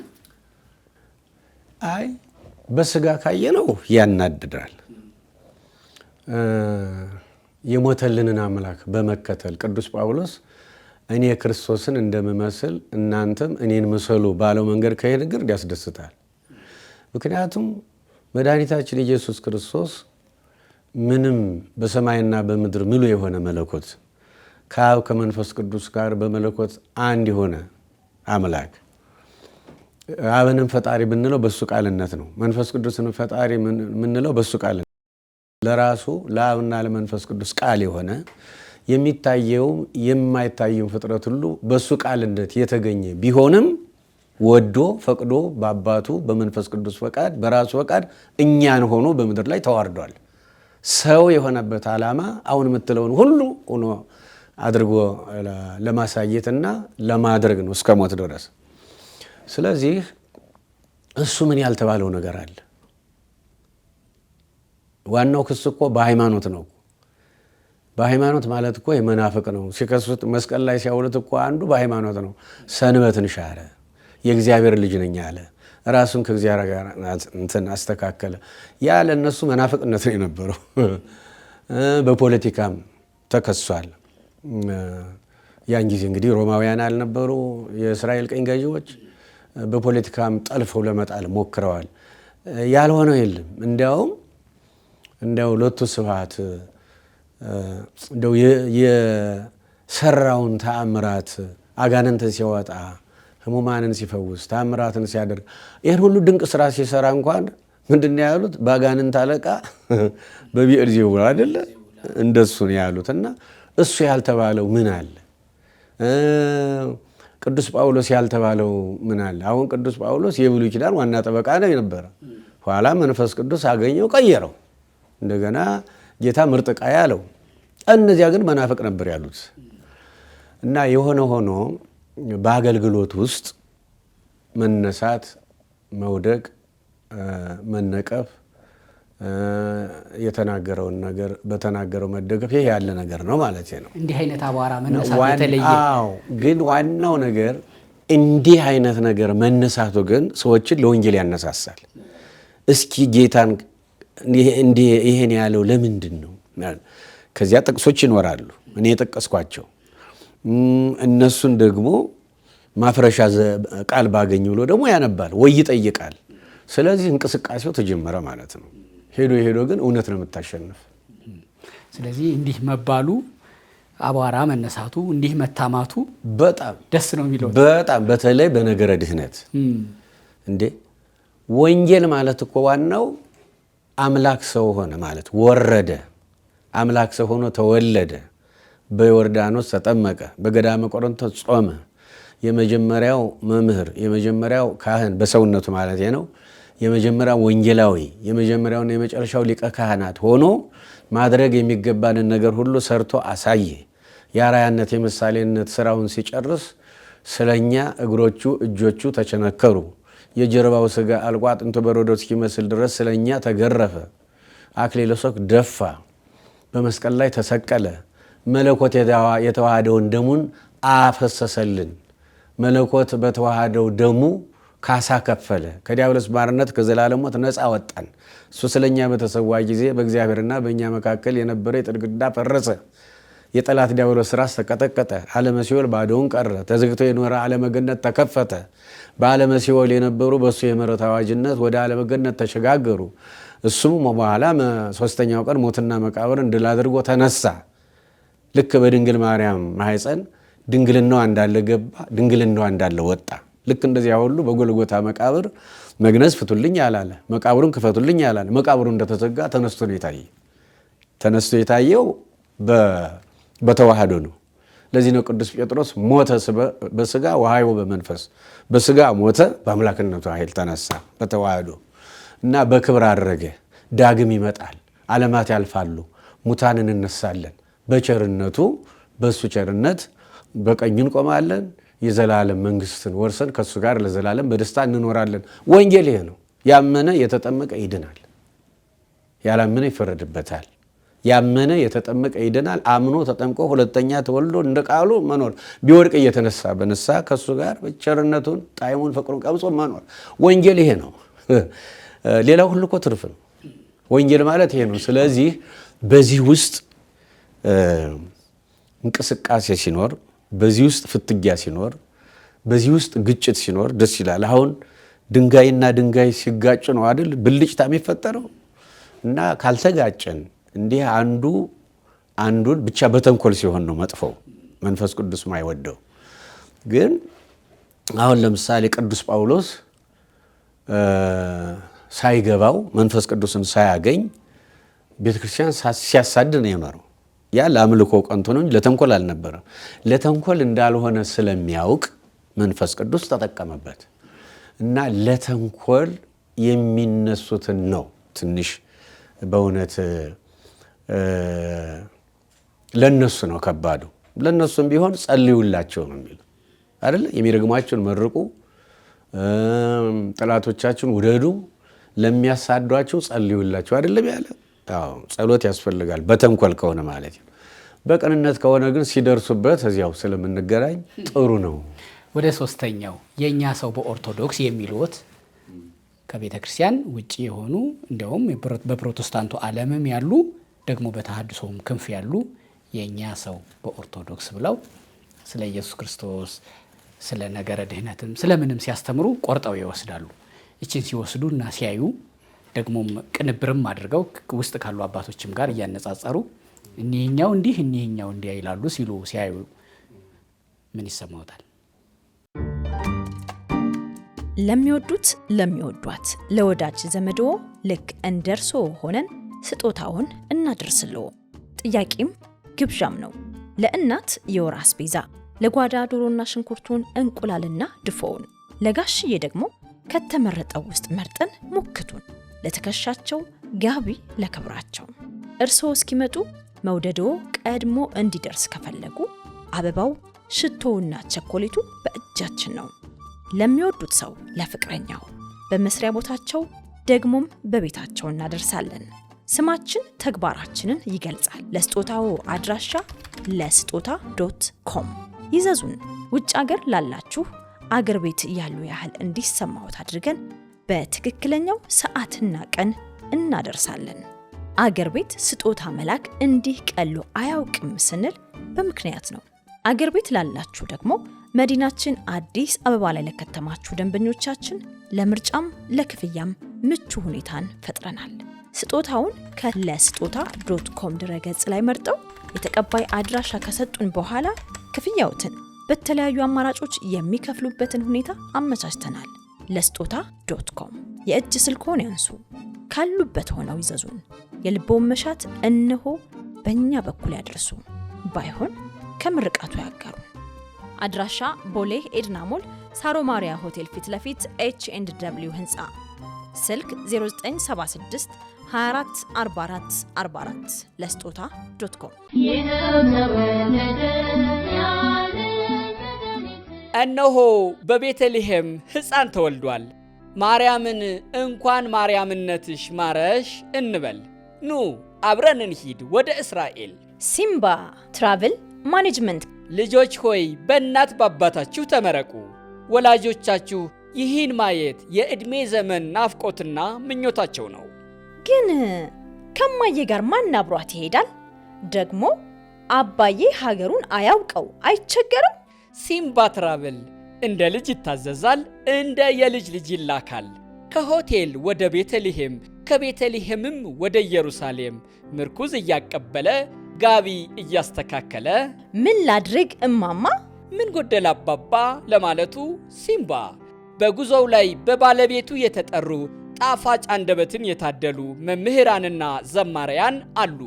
አይ በስጋ ካየነው ያናድዳል። የሞተልንን አምላክ በመከተል ቅዱስ ጳውሎስ እኔ ክርስቶስን እንደምመስል እናንተም እኔን ምሰሉ ባለው መንገድ ከሄድ ግን ያስደስታል። ምክንያቱም መድኃኒታችን ኢየሱስ ክርስቶስ ምንም በሰማይና በምድር ምሉ የሆነ መለኮት ከአብ ከመንፈስ ቅዱስ ጋር በመለኮት አንድ የሆነ አምላክ፣ አብንም ፈጣሪ ብንለው በሱ ቃልነት ነው። መንፈስ ቅዱስን ፈጣሪ የምንለው በሱ ቃልነት ለራሱ ለአብና ለመንፈስ ቅዱስ ቃል የሆነ የሚታየውም የማይታየውም ፍጥረት ሁሉ በሱ ቃልነት የተገኘ ቢሆንም ወዶ ፈቅዶ በአባቱ በመንፈስ ቅዱስ ፈቃድ በራሱ ፈቃድ እኛን ሆኖ በምድር ላይ ተዋርዷል። ሰው የሆነበት ዓላማ አሁን የምትለውን ሁሉ ሆኖ አድርጎ ለማሳየትና ለማድረግ ነው እስከ ሞት ድረስ። ስለዚህ እሱ ምን ያልተባለው ነገር አለ? ዋናው ክስ እኮ በሃይማኖት ነው። በሃይማኖት ማለት እኮ የመናፍቅ ነው። ሲከሱት መስቀል ላይ ሲያውሉት እኮ አንዱ በሃይማኖት ነው። ሰንበትን ሻረ፣ የእግዚአብሔር ልጅ ነኝ አለ፣ ራሱን ከእግዚአብሔር ጋር አስተካከለ። ያ ለእነሱ መናፍቅነት ነው የነበረው። በፖለቲካም ተከሷል። ያን ጊዜ እንግዲህ ሮማውያን አልነበሩ የእስራኤል ቀኝ ገዢዎች። በፖለቲካም ጠልፈው ለመጣል ሞክረዋል። ያልሆነው የለም። እንዲያው ሎቱ ስብሐት እንደው የሰራውን ተአምራት አጋንንትን ሲያወጣ ህሙማንን ሲፈውስ ተአምራትን ሲያደርግ ይህን ሁሉ ድንቅ ስራ ሲሰራ እንኳን ምንድን ነው ያሉት? በአጋንንት አለቃ በቢኤልዜቡል አይደለ እንደሱ ነው ያሉት። እና እሱ ያልተባለው ምን አለ? ቅዱስ ጳውሎስ ያልተባለው ምን አለ? አሁን ቅዱስ ጳውሎስ የብሉይ ኪዳን ዋና ጠበቃ ነው የነበረ። ኋላ መንፈስ ቅዱስ አገኘው፣ ቀየረው። እንደገና ጌታ ምርጥ ዕቃ ያለው። እነዚያ ግን መናፍቅ ነበር ያሉት። እና የሆነ ሆኖ በአገልግሎት ውስጥ መነሳት፣ መውደቅ፣ መነቀፍ፣ የተናገረውን ነገር በተናገረው መደገፍ ይሄ ያለ ነገር ነው ማለት ነው። እንዲህ አይነት አቧራ መነሳት የተለየ ግን ዋናው ነገር እንዲህ አይነት ነገር መነሳቱ ግን ሰዎችን ለወንጌል ያነሳሳል። እስኪ ጌታን ይሄን ያለው ለምንድን ነው? ከዚያ ጥቅሶች ይኖራሉ እኔ የጠቀስኳቸው። እነሱን ደግሞ ማፍረሻ ቃል ባገኝ ብሎ ደግሞ ያነባል ወይ ይጠይቃል። ስለዚህ እንቅስቃሴው ተጀመረ ማለት ነው። ሄዶ ግን እውነት ነው የምታሸንፍ። ስለዚህ እንዲህ መባሉ፣ አቧራ መነሳቱ፣ እንዲህ መታማቱ በጣም ደስ ነው የሚለው። በጣም በተለይ በነገረ ድህነት እንዴ ወንጌል ማለት እኮ ዋናው አምላክ ሰው ሆነ ማለት ወረደ። አምላክ ሰው ሆኖ ተወለደ። በዮርዳኖስ ተጠመቀ። በገዳመ ቆሮንቶስ ጾመ። የመጀመሪያው መምህር፣ የመጀመሪያው ካህን በሰውነቱ ማለት ነው። የመጀመሪያው ወንጌላዊ፣ የመጀመሪያውና የመጨረሻው ሊቀ ካህናት ሆኖ ማድረግ የሚገባንን ነገር ሁሉ ሰርቶ አሳየ። የአርአያነት የምሳሌነት ስራውን ሲጨርስ ስለኛ እግሮቹ እጆቹ ተቸነከሩ። የጀርባው ስጋ አልቆ አጥንቱ በረዶ እስኪመስል ድረስ ስለኛ ተገረፈ። አክሊለ ሦክ ደፋ። በመስቀል ላይ ተሰቀለ። መለኮት የተዋሃደውን ደሙን አፈሰሰልን። መለኮት በተዋሃደው ደሙ ካሳ ከፈለ። ከዲያብሎስ ባርነት ከዘላለም ሞት ነፃ ወጣን። እሱ ስለኛ በተሰዋ ጊዜ በእግዚአብሔርና በእኛ መካከል የነበረ የጥል ግድግዳ ፈረሰ። የጠላት ዲያብሎስ ራስ ተቀጠቀጠ። ዓለመ ሲኦል ባዶውን ቀረ። ተዘግቶ የኖረ ዓለመ ገነት ተከፈተ። በዓለመ ሲኦል የነበሩ በእሱ የምሕረት አዋጅነት ወደ ዓለመ ገነት ተሸጋገሩ። እሱም በኋላ ሶስተኛው ቀን ሞትና መቃብርን ድል አድርጎ ተነሳ። ልክ በድንግል ማርያም ማኅፀን ድንግልናዋ እንዳለ ገባ፣ ድንግልናዋ እንዳለ ወጣ። ልክ እንደዚያ ሁሉ በጎልጎታ መቃብር መግነዝ ፍቱልኝ አላለ፣ መቃብሩን ክፈቱልኝ አላለ። መቃብሩ እንደተዘጋ ተነስቶ ነው የታየ። ተነስቶ የታየው በተዋህዶ ነው። ለዚህ ነው ቅዱስ ጴጥሮስ ሞተ በስጋ ወሐዮ በመንፈስ፣ በስጋ ሞተ፣ በአምላክነቱ ኃይል ተነሳ በተዋህዶ እና በክብር አረገ። ዳግም ይመጣል፣ ዓለማት ያልፋሉ፣ ሙታን እንነሳለን። በቸርነቱ በእሱ ቸርነት በቀኙ እንቆማለን። የዘላለም መንግስትን ወርሰን ከእሱ ጋር ለዘላለም በደስታ እንኖራለን። ወንጌል ይሄ ነው። ያመነ የተጠመቀ ይድናል፣ ያላመነ ይፈረድበታል። ያመነ የተጠመቀ ይድናል። አምኖ ተጠምቆ ሁለተኛ ተወልዶ እንደ ቃሉ መኖር፣ ቢወድቅ እየተነሳ በነሳ ከእሱ ጋር ቸርነቱን ጣዕሙን ፍቅሩን ቀምጾ መኖር። ወንጌል ይሄ ነው። ሌላው ሁሉ እኮ ትርፍ ነው። ወንጌል ማለት ይሄ ነው። ስለዚህ በዚህ ውስጥ እንቅስቃሴ ሲኖር፣ በዚህ ውስጥ ፍትጊያ ሲኖር፣ በዚህ ውስጥ ግጭት ሲኖር ደስ ይላል። አሁን ድንጋይና ድንጋይ ሲጋጭ ነው አይደል ብልጭታ የሚፈጠረው። እና ካልተጋጨን እንዲህ አንዱን ብቻ በተንኮል ሲሆን ነው መጥፎው፣ መንፈስ ቅዱስ ማይወደው። ግን አሁን ለምሳሌ ቅዱስ ጳውሎስ ሳይገባው መንፈስ ቅዱስን ሳያገኝ ቤተክርስቲያን ሲያሳድድ ነው የኖረው። ያ ለአምልኮ ቀንቶ ነው እንጂ ለተንኮል አልነበረም። ለተንኮል እንዳልሆነ ስለሚያውቅ መንፈስ ቅዱስ ተጠቀመበት እና ለተንኮል የሚነሱትን ነው ትንሽ በእውነት ለነሱ ነው ከባዱ። ለነሱም ቢሆን ጸልዩላቸው ነው የሚለው አይደል? የሚረግሟችሁን መርቁ፣ ጠላቶቻችሁን ውደዱ፣ ለሚያሳዷችሁ ጸልዩላቸው አይደለም ያለ? አዎ ጸሎት ያስፈልጋል። በተንኮል ከሆነ ማለት ነው። በቅንነት ከሆነ ግን ሲደርሱበት እዚያው ስለምንገናኝ ጥሩ ነው። ወደ ሶስተኛው የእኛ ሰው በኦርቶዶክስ የሚሉት ከቤተ ክርስቲያን ውጭ የሆኑ እንዲያውም በፕሮቴስታንቱ ዓለምም ያሉ ደግሞ በተሐድሶም ክንፍ ያሉ የእኛ ሰው በኦርቶዶክስ ብለው ስለ ኢየሱስ ክርስቶስ ስለ ነገረ ድህነትም ስለምንም ሲያስተምሩ ቆርጠው ይወስዳሉ። እችን ሲወስዱ እና ሲያዩ ደግሞም ቅንብርም አድርገው ውስጥ ካሉ አባቶችም ጋር እያነጻጸሩ እኒህኛው እንዲህ እኒህኛው እንዲያ ይላሉ ሲሉ ሲያዩ ምን ይሰማዎታል? ለሚወዱት ለሚወዷት ለወዳጅ ዘመድዎ ልክ እንደርሶ ሆነን ስጦታውን እናደርስልዎ። ጥያቄም ግብዣም ነው። ለእናት የወር አስቤዛ፣ ለጓዳ ዶሮና ሽንኩርቱን እንቁላልና ድፎውን፣ ለጋሽዬ ደግሞ ከተመረጠው ውስጥ መርጠን ሙክቱን፣ ለተከሻቸው ጋቢ ለክብራቸው። እርስዎ እስኪመጡ መውደድዎ ቀድሞ እንዲደርስ ከፈለጉ አበባው ሽቶውና ቸኮሌቱ በእጃችን ነው። ለሚወዱት ሰው ለፍቅረኛው በመስሪያ ቦታቸው ደግሞም በቤታቸው እናደርሳለን። ስማችን ተግባራችንን ይገልጻል። ለስጦታው አድራሻ ለስጦታ.com ይዘዙን። ውጭ አገር ላላችሁ አገር ቤት ያሉ ያህል እንዲሰማዎት አድርገን በትክክለኛው ሰዓትና ቀን እናደርሳለን። አገር ቤት ስጦታ መላክ እንዲህ ቀሎ አያውቅም ስንል በምክንያት ነው። አገር ቤት ላላችሁ ደግሞ መዲናችን አዲስ አበባ ላይ ለከተማችሁ ደንበኞቻችን ለምርጫም ለክፍያም ምቹ ሁኔታን ፈጥረናል። ስጦታውን ከለስጦታ.com ድረገጽ ላይ መርጠው የተቀባይ አድራሻ ከሰጡን በኋላ ክፍያዎትን በተለያዩ አማራጮች የሚከፍሉበትን ሁኔታ አመቻችተናል። ለስጦታ.com የእጅ ስልክዎን ያንሱ፣ ካሉበት ሆነው ይዘዙን። የልቦውን መሻት እነሆ በእኛ በኩል ያድርሱ። ባይሆን ከምርቃቱ ያጋሩ። አድራሻ ቦሌ ኤድና ሞል ሳሮ ማሪያ ሆቴል ፊት ለፊት H&W ህንፃ፣ ስልክ 0976 24 44 44 ለስጦታ.com። እነሆ በቤተልሔም ሕፃን ተወልዷል። ማርያምን እንኳን ማርያምነትሽ ማረሽ እንበል። ኑ አብረን እንሂድ ወደ እስራኤል። ሲምባ ትራቭል ማኔጅመንት። ልጆች ሆይ በእናት ባባታችሁ ተመረቁ፣ ወላጆቻችሁ ይህን ማየት የዕድሜ ዘመን ናፍቆትና ምኞታቸው ነው። ግን ከማዬ ጋር ማን አብሯት ይሄዳል? ደግሞ አባዬ ሀገሩን አያውቀው አይቸገርም? ሲምባ ትራቭል እንደ ልጅ ይታዘዛል፣ እንደ የልጅ ልጅ ይላካል። ከሆቴል ወደ ቤተልሔም፣ ከቤተልሔምም ወደ ኢየሩሳሌም ምርኩዝ እያቀበለ ጋቢ እያስተካከለ ምን ላድርግ እማማ፣ ምን ጎደል አባባ ለማለቱ ሲምባ በጉዞው ላይ በባለቤቱ የተጠሩ ጣፋጭ አንደበትን የታደሉ መምህራንና ዘማሪያን አሉ።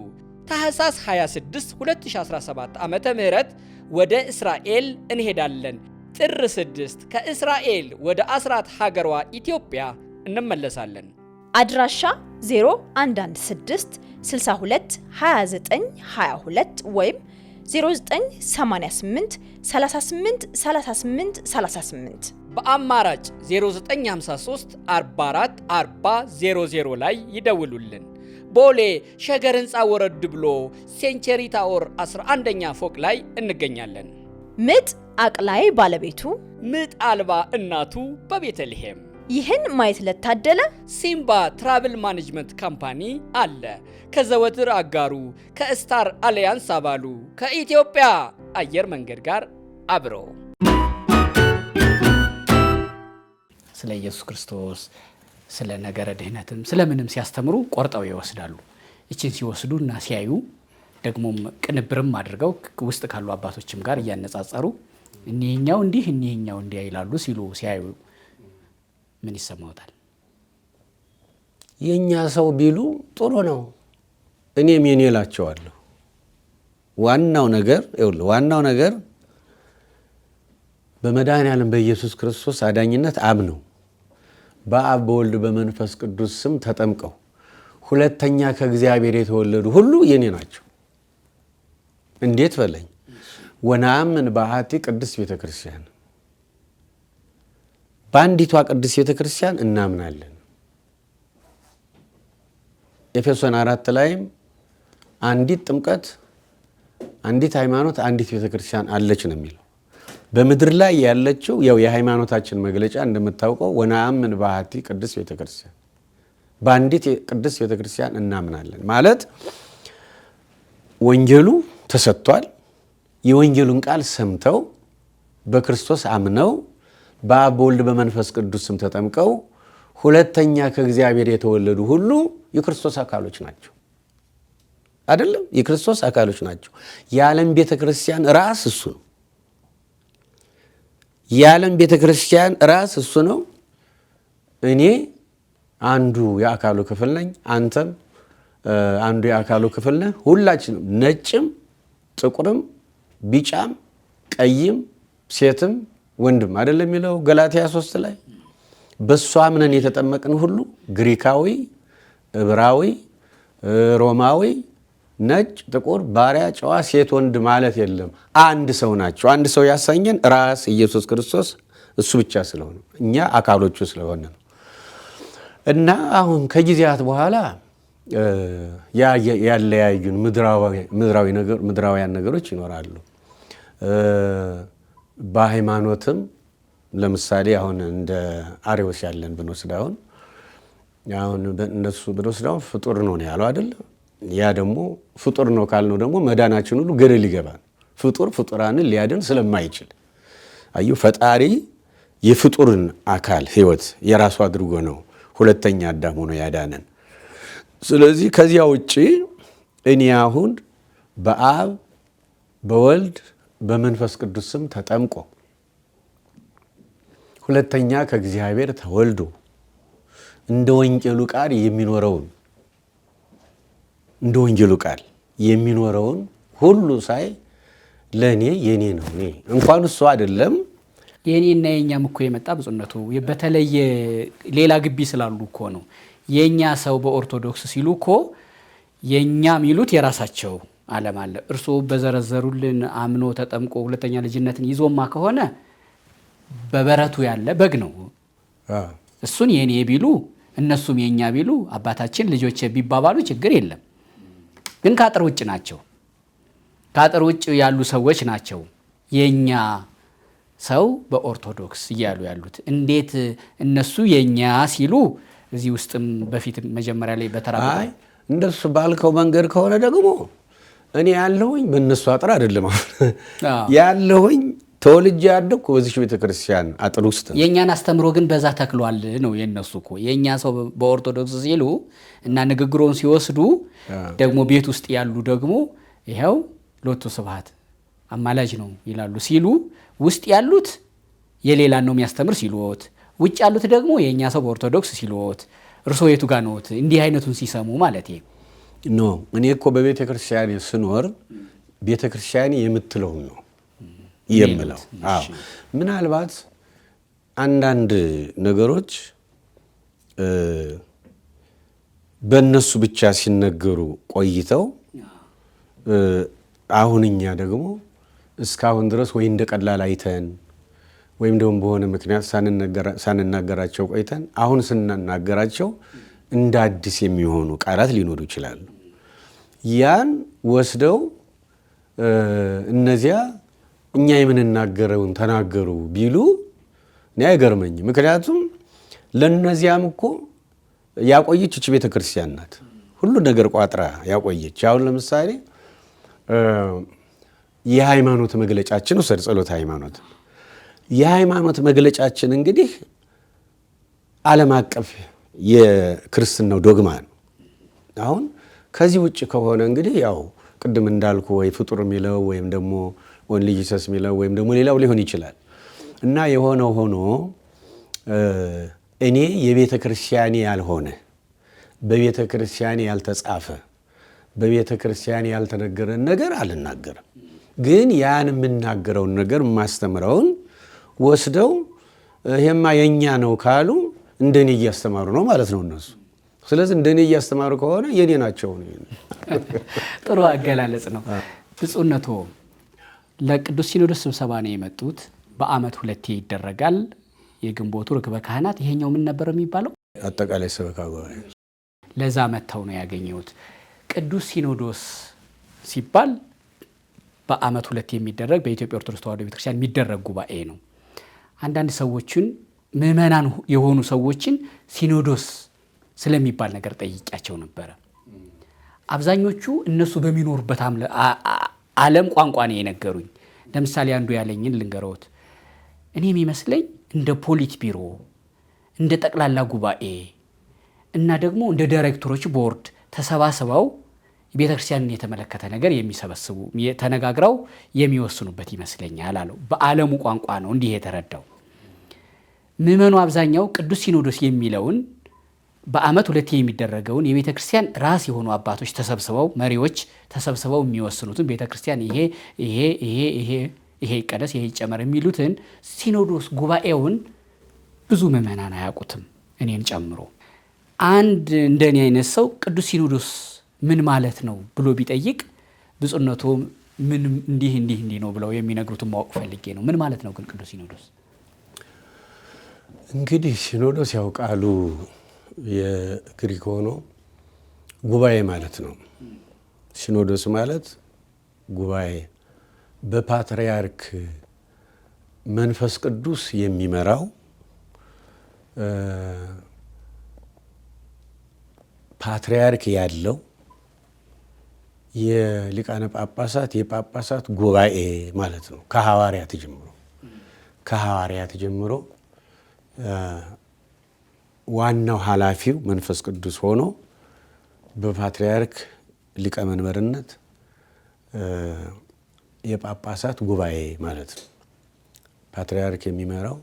ታኅሳስ 26 2017 ዓመተ ምህረት ወደ እስራኤል እንሄዳለን። ጥር 6 ከእስራኤል ወደ አስራት ሀገሯ ኢትዮጵያ እንመለሳለን። አድራሻ 0116 62 29 22 ወይም 0988 38 38 38 በአማራጭ 0953 44 40 00 ላይ ይደውሉልን። ቦሌ ሸገር ህንፃ ወረድ ብሎ ሴንቸሪ ታወር 11ኛ ፎቅ ላይ እንገኛለን። ምጥ አቅላይ ባለቤቱ፣ ምጥ አልባ እናቱ በቤተልሔም። ይህን ማየት ለታደለ ሲምባ ትራቭል ማኔጅመንት ካምፓኒ አለ። ከዘወትር አጋሩ ከስታር አሊያንስ አባሉ ከኢትዮጵያ አየር መንገድ ጋር አብረው ስለ ኢየሱስ ክርስቶስ ስለ ነገረ ድህነትም ስለምንም ሲያስተምሩ ቆርጠው ይወስዳሉ። እቺን ሲወስዱና ሲያዩ ደግሞም ቅንብርም አድርገው ውስጥ ካሉ አባቶችም ጋር እያነጻጸሩ እኒህኛው እንዲህ እኒህኛው እንዲያ ይላሉ ሲሉ ሲያዩ ምን ይሰማውታል? የኛ ሰው ቢሉ ጥሩ ነው፣ እኔም የኔ እላቸዋለሁ። ዋናው ነገር በመድኃኔዓለም በኢየሱስ ክርስቶስ አዳኝነት አምነው በአብ በወልድ በመንፈስ ቅዱስ ስም ተጠምቀው ሁለተኛ ከእግዚአብሔር የተወለዱ ሁሉ የኔ ናቸው። እንዴት በለኝ። ወነአምን በአሐቲ ቅድስት ቤተክርስቲያን፣ በአንዲቷ ቅድስት ቤተክርስቲያን እናምናለን። ኤፌሶን 4 ላይም አንዲት ጥምቀት፣ አንዲት ሃይማኖት፣ አንዲት ቤተክርስቲያን አለች ነው የሚለው። በምድር ላይ ያለችው ያው የሃይማኖታችን መግለጫ እንደምታውቀው ወነአምን በአሐቲ ቅድስት ቤተክርስቲያን፣ በአንዲት ቅድስት ቤተክርስቲያን እናምናለን ማለት ወንጌሉ ተሰጥቷል። የወንጌሉን ቃል ሰምተው በክርስቶስ አምነው በአብ በወልድ በመንፈስ ቅዱስ ስም ተጠምቀው ሁለተኛ ከእግዚአብሔር የተወለዱ ሁሉ የክርስቶስ አካሎች ናቸው። አይደለም? የክርስቶስ አካሎች ናቸው። የዓለም ቤተክርስቲያን ራስ እሱ ነው። የዓለም ቤተክርስቲያን ራስ እሱ ነው። እኔ አንዱ የአካሉ ክፍል ነኝ፣ አንተም አንዱ የአካሉ ክፍል ነህ። ሁላችንም ነጭም ጥቁርም ቢጫም ቀይም ሴትም ወንድም አይደለም የሚለው ገላትያ 3 ላይ በሷ አምነን የተጠመቅን ሁሉ ግሪካዊ፣ ዕብራዊ፣ ሮማዊ፣ ነጭ ጥቁር፣ ባሪያ፣ ጨዋ፣ ሴት፣ ወንድ ማለት የለም። አንድ ሰው ናቸው። አንድ ሰው ያሰኘን ራስ ኢየሱስ ክርስቶስ እሱ ብቻ ስለሆነ እኛ አካሎቹ ስለሆነ ነው። እና አሁን ከጊዜያት በኋላ ያለያዩን ምድራውያን ነገሮች ይኖራሉ። በሃይማኖትም ለምሳሌ አሁን እንደ አርዮስ ያለን ብንወስድ አሁን እነሱ ብንወስድ አሁን ፍጡር ነው ያለው አይደል? ያ ደግሞ ፍጡር ነው ካልነው ደግሞ መዳናችን ሁሉ ገደል ይገባል። ፍጡር ፍጡራንን ሊያድን ስለማይችል አዩ ፈጣሪ የፍጡርን አካል ህይወት የራሱ አድርጎ ነው ሁለተኛ አዳም ሆኖ ያዳነን። ስለዚህ ከዚያ ውጪ እኔ አሁን በአብ በወልድ በመንፈስ ቅዱስ ስም ተጠምቆ ሁለተኛ ከእግዚአብሔር ተወልዶ እንደ ወንጌሉ ቃል የሚኖረውን ሁሉ ሳይ ለእኔ የኔ ነው። እኔ እንኳን እሱ አይደለም የኔና የኛም እኮ የመጣ ብፁዕነቱ በተለየ ሌላ ግቢ ስላሉ እኮ ነው። የኛ ሰው በኦርቶዶክስ ሲሉ እኮ የኛ ሚሉት የራሳቸው ዓለም አለ። እርሱ በዘረዘሩልን አምኖ ተጠምቆ ሁለተኛ ልጅነትን ይዞማ ከሆነ በበረቱ ያለ በግ ነው። እሱን የኔ ቢሉ እነሱም የኛ ቢሉ አባታችን ልጆች ቢባባሉ ችግር የለም። ግን ከአጥር ውጭ ናቸው። ከአጥር ውጭ ያሉ ሰዎች ናቸው የኛ ሰው በኦርቶዶክስ እያሉ ያሉት እንዴት እነሱ የኛ ሲሉ እዚህ ውስጥም በፊት መጀመሪያ ላይ በተራ እንደሱ ባልከው መንገድ ከሆነ ደግሞ እኔ ያለሁኝ በእነሱ አጥር አይደለም ያለሁኝ ተወልጄ ያደግኩ በዚህ ቤተክርስቲያን አጥር ውስጥ ነው። የኛን አስተምሮ ግን በዛ ተክሏል ነው የነሱ እኮ የኛ ሰው በኦርቶዶክስ ሲሉ እና ንግግሮን ሲወስዱ ደግሞ ቤት ውስጥ ያሉ ደግሞ ይሄው ሎቱ ስብሐት አማላጅ ነው ይላሉ ሲሉ ውስጥ ያሉት የሌላን ነው የሚያስተምር ሲሉት ውጭ ያሉት ደግሞ የኛ ሰው በኦርቶዶክስ ሲሉት እርሶ የቱ ጋር ነዎት? እንዲህ አይነቱን ሲሰሙ ማለት ነው። እኔ እኮ በቤተክርስቲያን ስኖር ቤተክርስቲያን የምትለው ነው የምለው። ምናልባት አንዳንድ ነገሮች በእነሱ ብቻ ሲነገሩ ቆይተው አሁን እኛ ደግሞ እስካሁን ድረስ ወይ እንደ ቀላል አይተን ወይም ደግሞ በሆነ ምክንያት ሳንናገራቸው ቆይተን አሁን ስናናገራቸው እንደ አዲስ የሚሆኑ ቃላት ሊኖሩ ይችላሉ። ያን ወስደው እነዚያ እኛ የምንናገረውን ተናገሩ ቢሉ እኔ አይገርመኝም። ምክንያቱም ለነዚያም እኮ ያቆየች እች ቤተክርስቲያን ናት፣ ሁሉ ነገር ቋጥራ ያቆየች። አሁን ለምሳሌ የሃይማኖት መግለጫችን ውሰድ፣ ጸሎተ ሃይማኖት። የሃይማኖት መግለጫችን እንግዲህ ዓለም አቀፍ የክርስትናው ዶግማ ነው። አሁን ከዚህ ውጭ ከሆነ እንግዲህ ያው ቅድም እንዳልኩ ወይ ፍጡር የሚለው ወይም ደግሞ ኦንሊ ጂሰስ የሚለው ወይም ደግሞ ሌላው ሊሆን ይችላል እና የሆነው ሆኖ እኔ የቤተ ክርስቲያኔ ያልሆነ በቤተ ክርስቲያኔ ያልተጻፈ በቤተ ክርስቲያኔ ያልተነገረን ነገር አልናገርም። ግን ያን የምናገረውን ነገር የማስተምረውን ወስደው ይሄማ የኛ ነው ካሉ እንደኔ እያስተማሩ ነው ማለት ነው እነሱ። ስለዚህ እንደኔ እያስተማሩ ከሆነ የኔ ናቸው ነው። ጥሩ አገላለጽ ነው። ብፁዕነቶ ለቅዱስ ሲኖዶስ ስብሰባ ነው የመጡት። በዓመት 2 ይደረጋል። የግንቦቱ ርክበ ካህናት፣ ይሄኛው ምን ነበር የሚባለው? አጠቃላይ ሰበካ ጉባኤ። ለዛ መተው ነው ያገኘሁት። ቅዱስ ሲኖዶስ ሲባል በዓመት 2 የሚደረግ በኢትዮጵያ ኦርቶዶክስ ተዋሕዶ ቤተክርስቲያን የሚደረግ ጉባኤ ነው። አንዳንድ ሰዎችን ምዕመናን የሆኑ ሰዎችን ሲኖዶስ ስለሚባል ነገር ጠይቂያቸው ነበረ። አብዛኞቹ እነሱ በሚኖሩበት ዓለም ቋንቋ ነው የነገሩኝ። ለምሳሌ አንዱ ያለኝን ልንገረውት። እኔ የሚመስለኝ እንደ ፖሊት ቢሮ፣ እንደ ጠቅላላ ጉባኤ እና ደግሞ እንደ ዳይሬክተሮች ቦርድ ተሰባስበው ቤተክርስቲያንን የተመለከተ ነገር የሚሰበስቡ ተነጋግረው የሚወስኑበት ይመስለኛል አለው። በዓለሙ ቋንቋ ነው እንዲህ የተረዳው። ምዕመኑ አብዛኛው ቅዱስ ሲኖዶስ የሚለውን በዓመት 2 የሚደረገውን የቤተ ክርስቲያን ራስ የሆኑ አባቶች ተሰብስበው መሪዎች ተሰብስበው የሚወስኑትን ቤተ ክርስቲያን ይሄ ይቀደስ ይሄ ይጨመር የሚሉትን ሲኖዶስ ጉባኤውን ብዙ ምዕመናን አያውቁትም፣ እኔን ጨምሮ። አንድ እንደኔ አይነት ሰው ቅዱስ ሲኖዶስ ምን ማለት ነው ብሎ ቢጠይቅ ብፁዕነቶ ምን እንዲህ ነው ብለው የሚነግሩትን ማወቅ ፈልጌ ነው። ምን ማለት ነው ግን ቅዱስ ሲኖዶስ? እንግዲህ ሲኖዶስ ያው ቃሉ የግሪክ ሆኖ ጉባኤ ማለት ነው። ሲኖዶስ ማለት ጉባኤ በፓትርያርክ መንፈስ ቅዱስ የሚመራው ፓትርያርክ ያለው የሊቃነ ጳጳሳት የጳጳሳት ጉባኤ ማለት ነው። ከሐዋርያት ጀምሮ ዋናው ኃላፊው መንፈስ ቅዱስ ሆኖ በፓትርያርክ ሊቀመንበርነት የጳጳሳት ጉባኤ ማለት ነው። ፓትርያርክ የሚመራው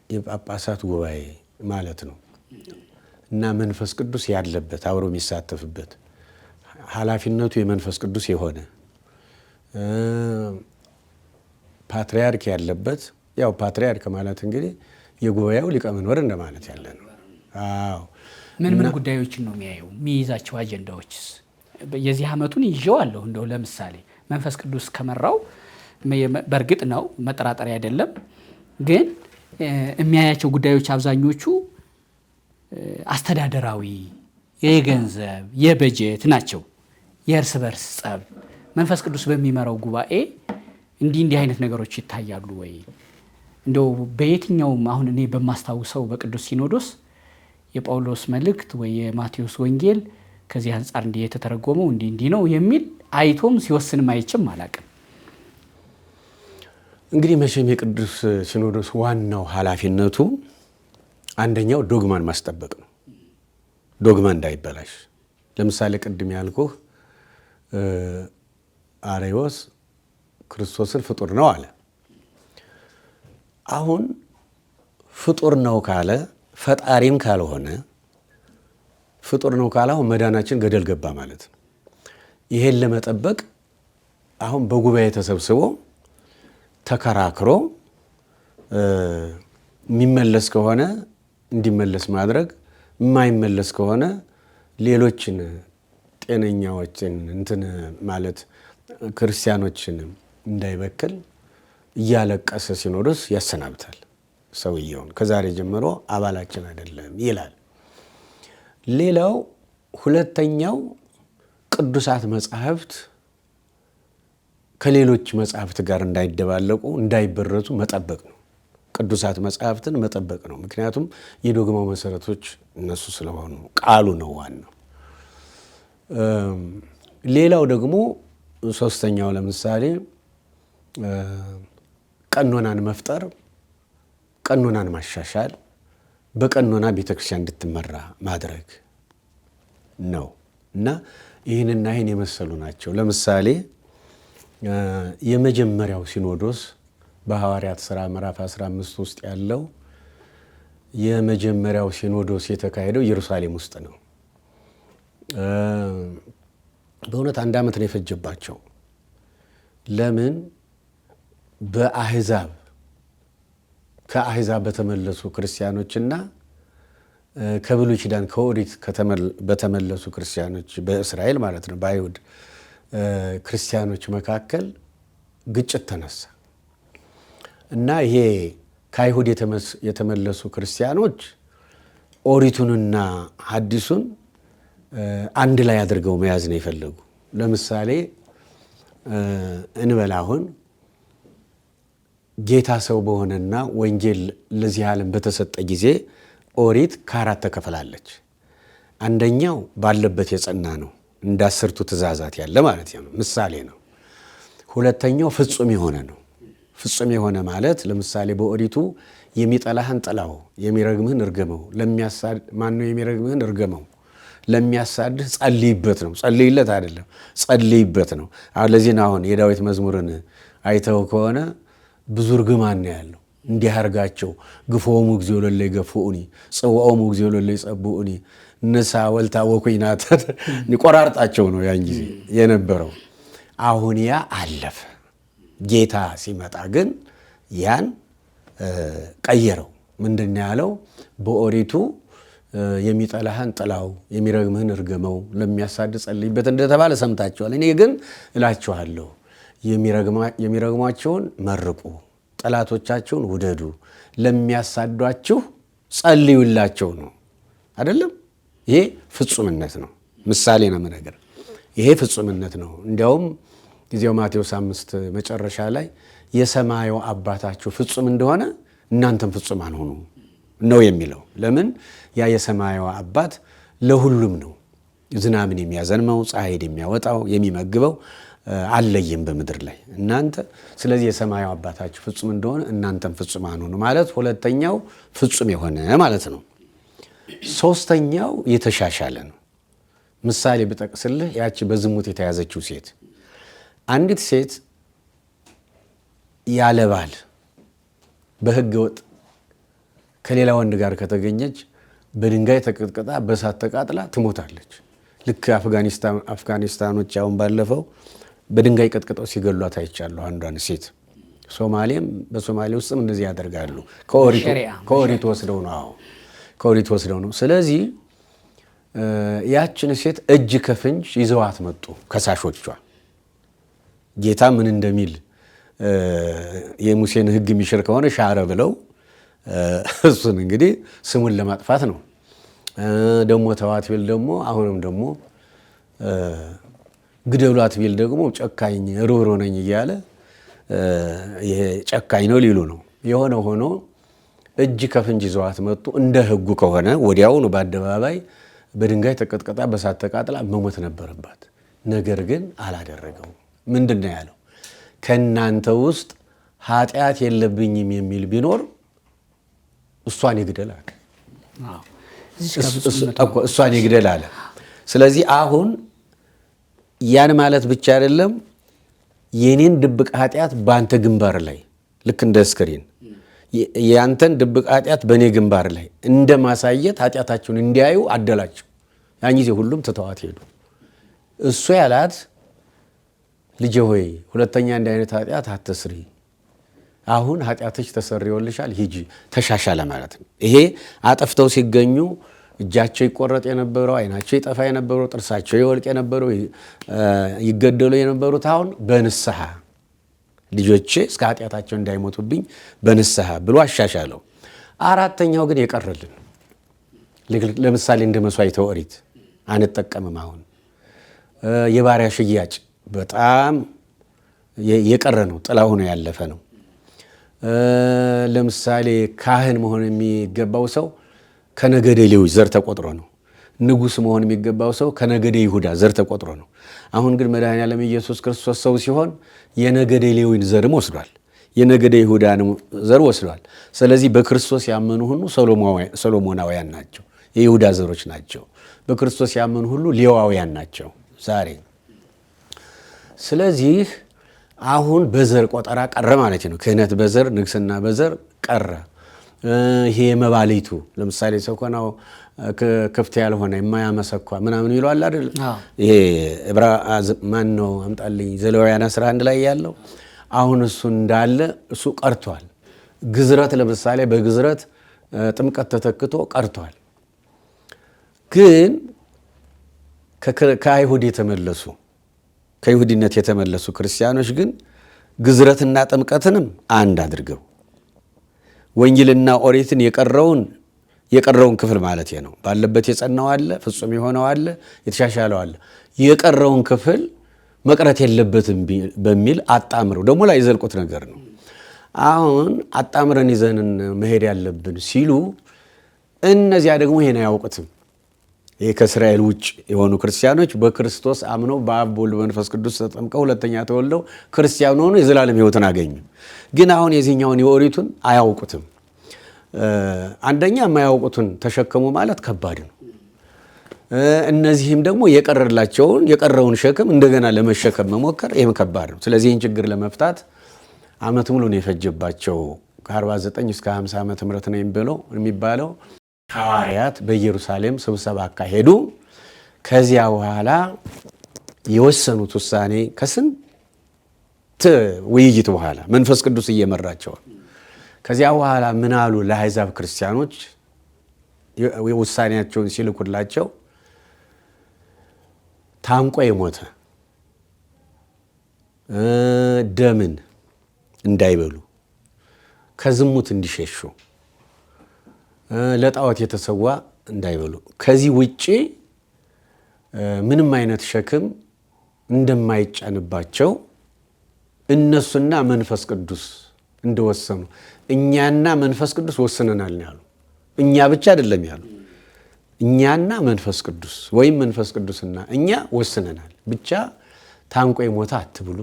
የጳጳሳት ጉባኤ ማለት ነው እና መንፈስ ቅዱስ ያለበት አብሮ የሚሳተፍበት ኃላፊነቱ የመንፈስ ቅዱስ የሆነ ፓትርያርክ ያለበት። ያው ፓትርያርክ ማለት እንግዲህ የጉባኤው ሊቀመንበር እንደማለት ያለ ነው። አዎ። ምን ጉዳዮችን ነው የሚያየው? የሚይዛቸው አጀንዳዎችስ? የዚህ ዓመቱን ይዤዋለሁ። እንደው ለምሳሌ መንፈስ ቅዱስ ከመራው በእርግጥ ነው መጠራጠሪያ አይደለም፣ ግን የሚያያቸው ጉዳዮች አብዛኞቹ አስተዳደራዊ፣ የገንዘብ፣ የበጀት ናቸው። የእርስ በርስ ጸብ መንፈስ ቅዱስ በሚመራው ጉባኤ እንዲህ አይነት ነገሮች ይታያሉ ወይ? እንደው በየትኛውም አሁን እኔ በማስታውሰው በቅዱስ ሲኖዶስ የጳውሎስ መልእክት ወይ የማቴዎስ ወንጌል ከዚህ አንጻር እንዲህ የተተረጎመው እንዲህ ነው የሚል አይቶም ሲወስንም አይችም አላቅም። እንግዲህ መቼም የቅዱስ ሲኖዶስ ዋናው ኃላፊነቱ አንደኛው ዶግማን ማስጠበቅ ነው። ዶግማ እንዳይበላሽ። ለምሳሌ ቅድም ያልኩህ አርዮስ ክርስቶስን ፍጡር ነው አለ። አሁን ፍጡር ነው ካለ ፈጣሪም ካልሆነ ፍጡር ነው ካለ አሁን መዳናችን ገደል ገባ ማለት ነው። ይሄን ለመጠበቅ አሁን በጉባኤ ተሰብስቦ ተከራክሮ የሚመለስ ከሆነ እንዲመለስ ማድረግ፣ የማይመለስ ከሆነ ሌሎችን ጤነኛዎችን እንትን ማለት ክርስቲያኖችን እንዳይበክል እያለቀሰ ሲኖዶስ ያሰናብታል። ሰውየውን ከዛሬ ጀምሮ አባላችን አይደለም ይላል። ሌላው ሁለተኛው ቅዱሳት መጻሕፍት ከሌሎች መጻሕፍት ጋር እንዳይደባለቁ እንዳይበረቱ መጠበቅ ነው። ቅዱሳት መጻሕፍትን መጠበቅ ነው። ምክንያቱም የዶግማው መሰረቶች እነሱ ስለሆኑ ቃሉ ነው ዋናው። ሌላው ደግሞ ሶስተኛው ለምሳሌ ቀኖናን መፍጠር፣ ቀኖናን ማሻሻል፣ በቀኖና ቤተክርስቲያን እንድትመራ ማድረግ ነው እና ይህንና ይህን የመሰሉ ናቸው። ለምሳሌ የመጀመሪያው ሲኖዶስ በሐዋርያት ሥራ ምዕራፍ 15 ውስጥ ያለው የመጀመሪያው ሲኖዶስ የተካሄደው ኢየሩሳሌም ውስጥ ነው። በእውነት 1 ዓመት ነው የፈጀባቸው። ለምን? በአሕዛብ ከአሕዛብ በተመለሱ ክርስቲያኖችና ከብሉይ ኪዳን ከኦሪት በተመለሱ ክርስቲያኖች በእስራኤል ማለት ነው በአይሁድ ክርስቲያኖች መካከል ግጭት ተነሳ እና ይሄ ከአይሁድ የተመለሱ ክርስቲያኖች ኦሪቱንና ሐዲሱን አንድ ላይ አድርገው መያዝ ነው የፈለጉ። ለምሳሌ እንበል አሁን ጌታ ሰው በሆነና ወንጌል ለዚህ ዓለም በተሰጠ ጊዜ ኦሪት ከ4 ተከፈላለች። አንደኛው ባለበት የጸና ነው እንደ 10ቱ ትእዛዛት ያለ ማለት ነው፣ ምሳሌ ነው። ሁለተኛው ፍጹም የሆነ ነው። ፍጹም የሆነ ማለት ለምሳሌ በኦሪቱ የሚጠላህን ጥላው፣ የሚረግምህን እርገመው፣ ማነው የሚረግምህን እርገመው፣ ለሚያሳድህ ጸልይበት ነው። ጸልይለት አይደለም፣ ጸልይበት ነው። አሁን ለዚህ ነው አሁን የዳዊት መዝሙርን አይተው ከሆነ ብዙ እርግማን ነው ያለው። እንዲህ አርጋቸው ግፎሙ እግዚኦ ለለ ይገፉኡኒ ጽዋኦሙ እግዚኦ ለለ ይጸብኡኒ ንሳ ወልታ ወኩይናት ቆራርጣቸው ነው ያን ጊዜ የነበረው። አሁን ያ አለፈ። ጌታ ሲመጣ ግን ያን ቀየረው። ምንድን ነው ያለው? በኦሪቱ የሚጠላህን ጥላው፣ የሚረግምህን እርገመው፣ ለሚያሳድድ ጸልይበት እንደተባለ ሰምታችኋል። እኔ ግን እላችኋለሁ የሚረግሟቸውን መርቁ፣ ጠላቶቻቸውን ውደዱ፣ ለሚያሳዷችሁ ጸልዩላቸው ነው አይደለም? ይሄ ፍጹምነት ነው። ምሳሌ ነው ነገር። ይሄ ፍጹምነት ነው። እንዲያውም ጊዜው ማቴዎስ 5 መጨረሻ ላይ የሰማዩ አባታችሁ ፍጹም እንደሆነ እናንተም ፍጹማን ሁኑ ነው የሚለው። ለምን? ያ የሰማዩ አባት ለሁሉም ነው ዝናምን የሚያዘንመው፣ ፀሐይን የሚያወጣው፣ የሚመግበው አለየም በምድር ላይ እናንተ። ስለዚህ የሰማዩ አባታችሁ ፍጹም እንደሆነ እናንተም ፍጹማን ሁኑ ማለት ሁለተኛው ፍጹም የሆነ ማለት ነው። ሶስተኛው የተሻሻለ ነው። ምሳሌ ብጠቅስልህ ያቺ በዝሙት የተያዘችው ሴት፣ አንዲት ሴት ያለ ባል በሕገ ወጥ ከሌላ ወንድ ጋር ከተገኘች በድንጋይ ተቀጥቅጣ በእሳት ተቃጥላ ትሞታለች። ልክ አፍጋኒስታኖች አሁን ባለፈው በድንጋይ ቀጥቅጠው ሲገሏት አይቻለሁ አንዷን ሴት። በሶማሌ ውስጥም እንደዚህ ያደርጋሉ። ከኦሪት ወስደው ነው። ከኦሪት ወስደው ነው። ስለዚህ ያችን ሴት እጅ ከፍንጅ ይዘዋት መጡ ከሳሾቿ። ጌታ ምን እንደሚል የሙሴን ሕግ የሚሽር ከሆነ ሻረ ብለው እሱን እንግዲህ ስሙን ለማጥፋት ነው። ደግሞ ተዋት ቢል ደግሞ አሁንም ደግሞ ግደሏት ቢል ደግሞ ጨካኝ ርኅሩህ ነኝ እያለ ይሄ ጨካኝ ነው ሊሉ ነው። የሆነ ሆኖ እጅ ከፍንጅ ይዘዋት መጡ። እንደ ሕጉ ከሆነ ወዲያውኑ በአደባባይ በድንጋይ ተቀጥቅጣ በሳት ተቃጥላ መሞት ነበረባት። ነገር ግን አላደረገው። ምንድን ነው ያለው? ከእናንተ ውስጥ ኃጢአት የለብኝም የሚል ቢኖር እሷን ይግደል አለ። እሷን ይግደል አለ። ስለዚህ አሁን ያን ማለት ብቻ አይደለም፣ የኔን ድብቅ ኃጢአት በአንተ ግንባር ላይ ልክ እንደ ስክሪን ያንተን ድብቅ ኃጢአት በእኔ ግንባር ላይ እንደ ማሳየት ኃጢአታቸውን እንዲያዩ አደላቸው። ያን ጊዜ ሁሉም ትተዋት ሄዱ። እሱ ያላት ልጄ ሆይ ሁለተኛ እንዲህ አይነት ኃጢአት አትስሪ፣ አሁን ኃጢአትሽ ተሰርዮልሻል፣ ሂጂ፣ ተሻሻለ ማለት ነው። ይሄ አጠፍተው ሲገኙ እጃቸው ይቆረጥ የነበረው፣ ዓይናቸው ይጠፋ የነበረው፣ ጥርሳቸው ይወልቅ የነበረው፣ ይገደሉ የነበሩት አሁን በንስሐ ልጆቼ እስከ ኃጢአታቸው እንዳይሞቱብኝ በንስሐ ብሎ አሻሻለው። አራተኛው ግን የቀረልን ለምሳሌ እንደ መስዋዕተ ኦሪት አንጠቀምም። አሁን የባሪያ ሽያጭ በጣም የቀረ ነው፣ ጥላ ሆኖ ያለፈ ነው። ለምሳሌ ካህን መሆን የሚገባው ሰው ከነገደ ሌዊ ዘር ተቆጥሮ ነው። ንጉሥ መሆን የሚገባው ሰው ከነገደ ይሁዳ ዘር ተቆጥሮ ነው። አሁን ግን መድኃኔዓለም ኢየሱስ ክርስቶስ ሰው ሲሆን የነገደ ሌዊን ዘርም ወስዷል፣ የነገደ ይሁዳን ዘር ወስዷል። ስለዚህ በክርስቶስ ያመኑ ሁሉ ሰሎሞናውያን ናቸው፣ የይሁዳ ዘሮች ናቸው። በክርስቶስ ያመኑ ሁሉ ሌዋውያን ናቸው ዛሬ። ስለዚህ አሁን በዘር ቆጠራ ቀረ ማለት ነው። ክህነት በዘር ንግስና በዘር ቀረ። ይሄ የመባሊቱ ለምሳሌ ሰኮናው ክፍት ያልሆነ የማያመሰኳ ምናምን ይሏል አይደል? ይሄ ዕብራ ማን ነው አምጣልኝ ዘሌዋውያን 11 ላይ ያለው አሁን እሱ እንዳለ እሱ ቀርቷል። ግዝረት ለምሳሌ በግዝረት ጥምቀት ተተክቶ ቀርቷል። ግን ከአይሁድ የተመለሱ ከይሁዲነት የተመለሱ ክርስቲያኖች ግን ግዝረትና ጥምቀትንም አንድ አድርገው ወንጌልና ኦሪትን የቀረውን ክፍል ማለት ነው ባለበት የጸናው አለ፣ ፍጹም የሆነው አለ፣ የተሻሻለው አለ። የቀረውን ክፍል መቅረት የለበትም በሚል አጣምረው ደግሞ ላይ የዘልቁት ነገር ነው። አሁን አጣምረን ይዘን መሄድ ያለብን ሲሉ እነዚያ ደግሞ ይሄን አያውቁትም። ይሄ ከእስራኤል ውጭ የሆኑ ክርስቲያኖች በክርስቶስ አምነው በአብ በወልድ በመንፈስ ቅዱስ ተጠምቀው ሁለተኛ ተወልደው ክርስቲያን ሆኑ የዘላለም ሕይወትን አገኙ። ግን አሁን የዚህኛውን የኦሪቱን አያውቁትም። አንደኛ የማያውቁትን ተሸከሙ ማለት ከባድ ነው። እነዚህም ደግሞ የቀረውን ሸክም እንደገና ለመሸከም መሞከር ይህም ከባድ ነው። ስለዚህ ይህን ችግር ለመፍታት ዓመት ሙሉ ነው የፈጀባቸው። ከ49 እስከ 50 ዓመተ ምህረት ነው የሚባለው። ሐዋርያት በኢየሩሳሌም ስብሰባ አካሄዱ። ከዚያ በኋላ የወሰኑት ውሳኔ ከስንት ውይይት በኋላ መንፈስ ቅዱስ እየመራቸው ከዚያ በኋላ ምን አሉ? ለአሕዛብ ክርስቲያኖች ውሳኔያቸውን ሲልኩላቸው ታንቆ የሞተ ደምን እንዳይበሉ፣ ከዝሙት እንዲሸሹ፣ ለጣዖት የተሰዋ እንዳይበሉ፣ ከዚህ ውጪ ምንም አይነት ሸክም እንደማይጫንባቸው እነሱና መንፈስ ቅዱስ እንደወሰኑ እኛና መንፈስ ቅዱስ ወስነናል ያሉ። እኛ ብቻ አይደለም ያሉ፣ እኛና መንፈስ ቅዱስ ወይም መንፈስ ቅዱስና እኛ ወስነናል። ብቻ ታንቆ የሞተ አትብሉ፣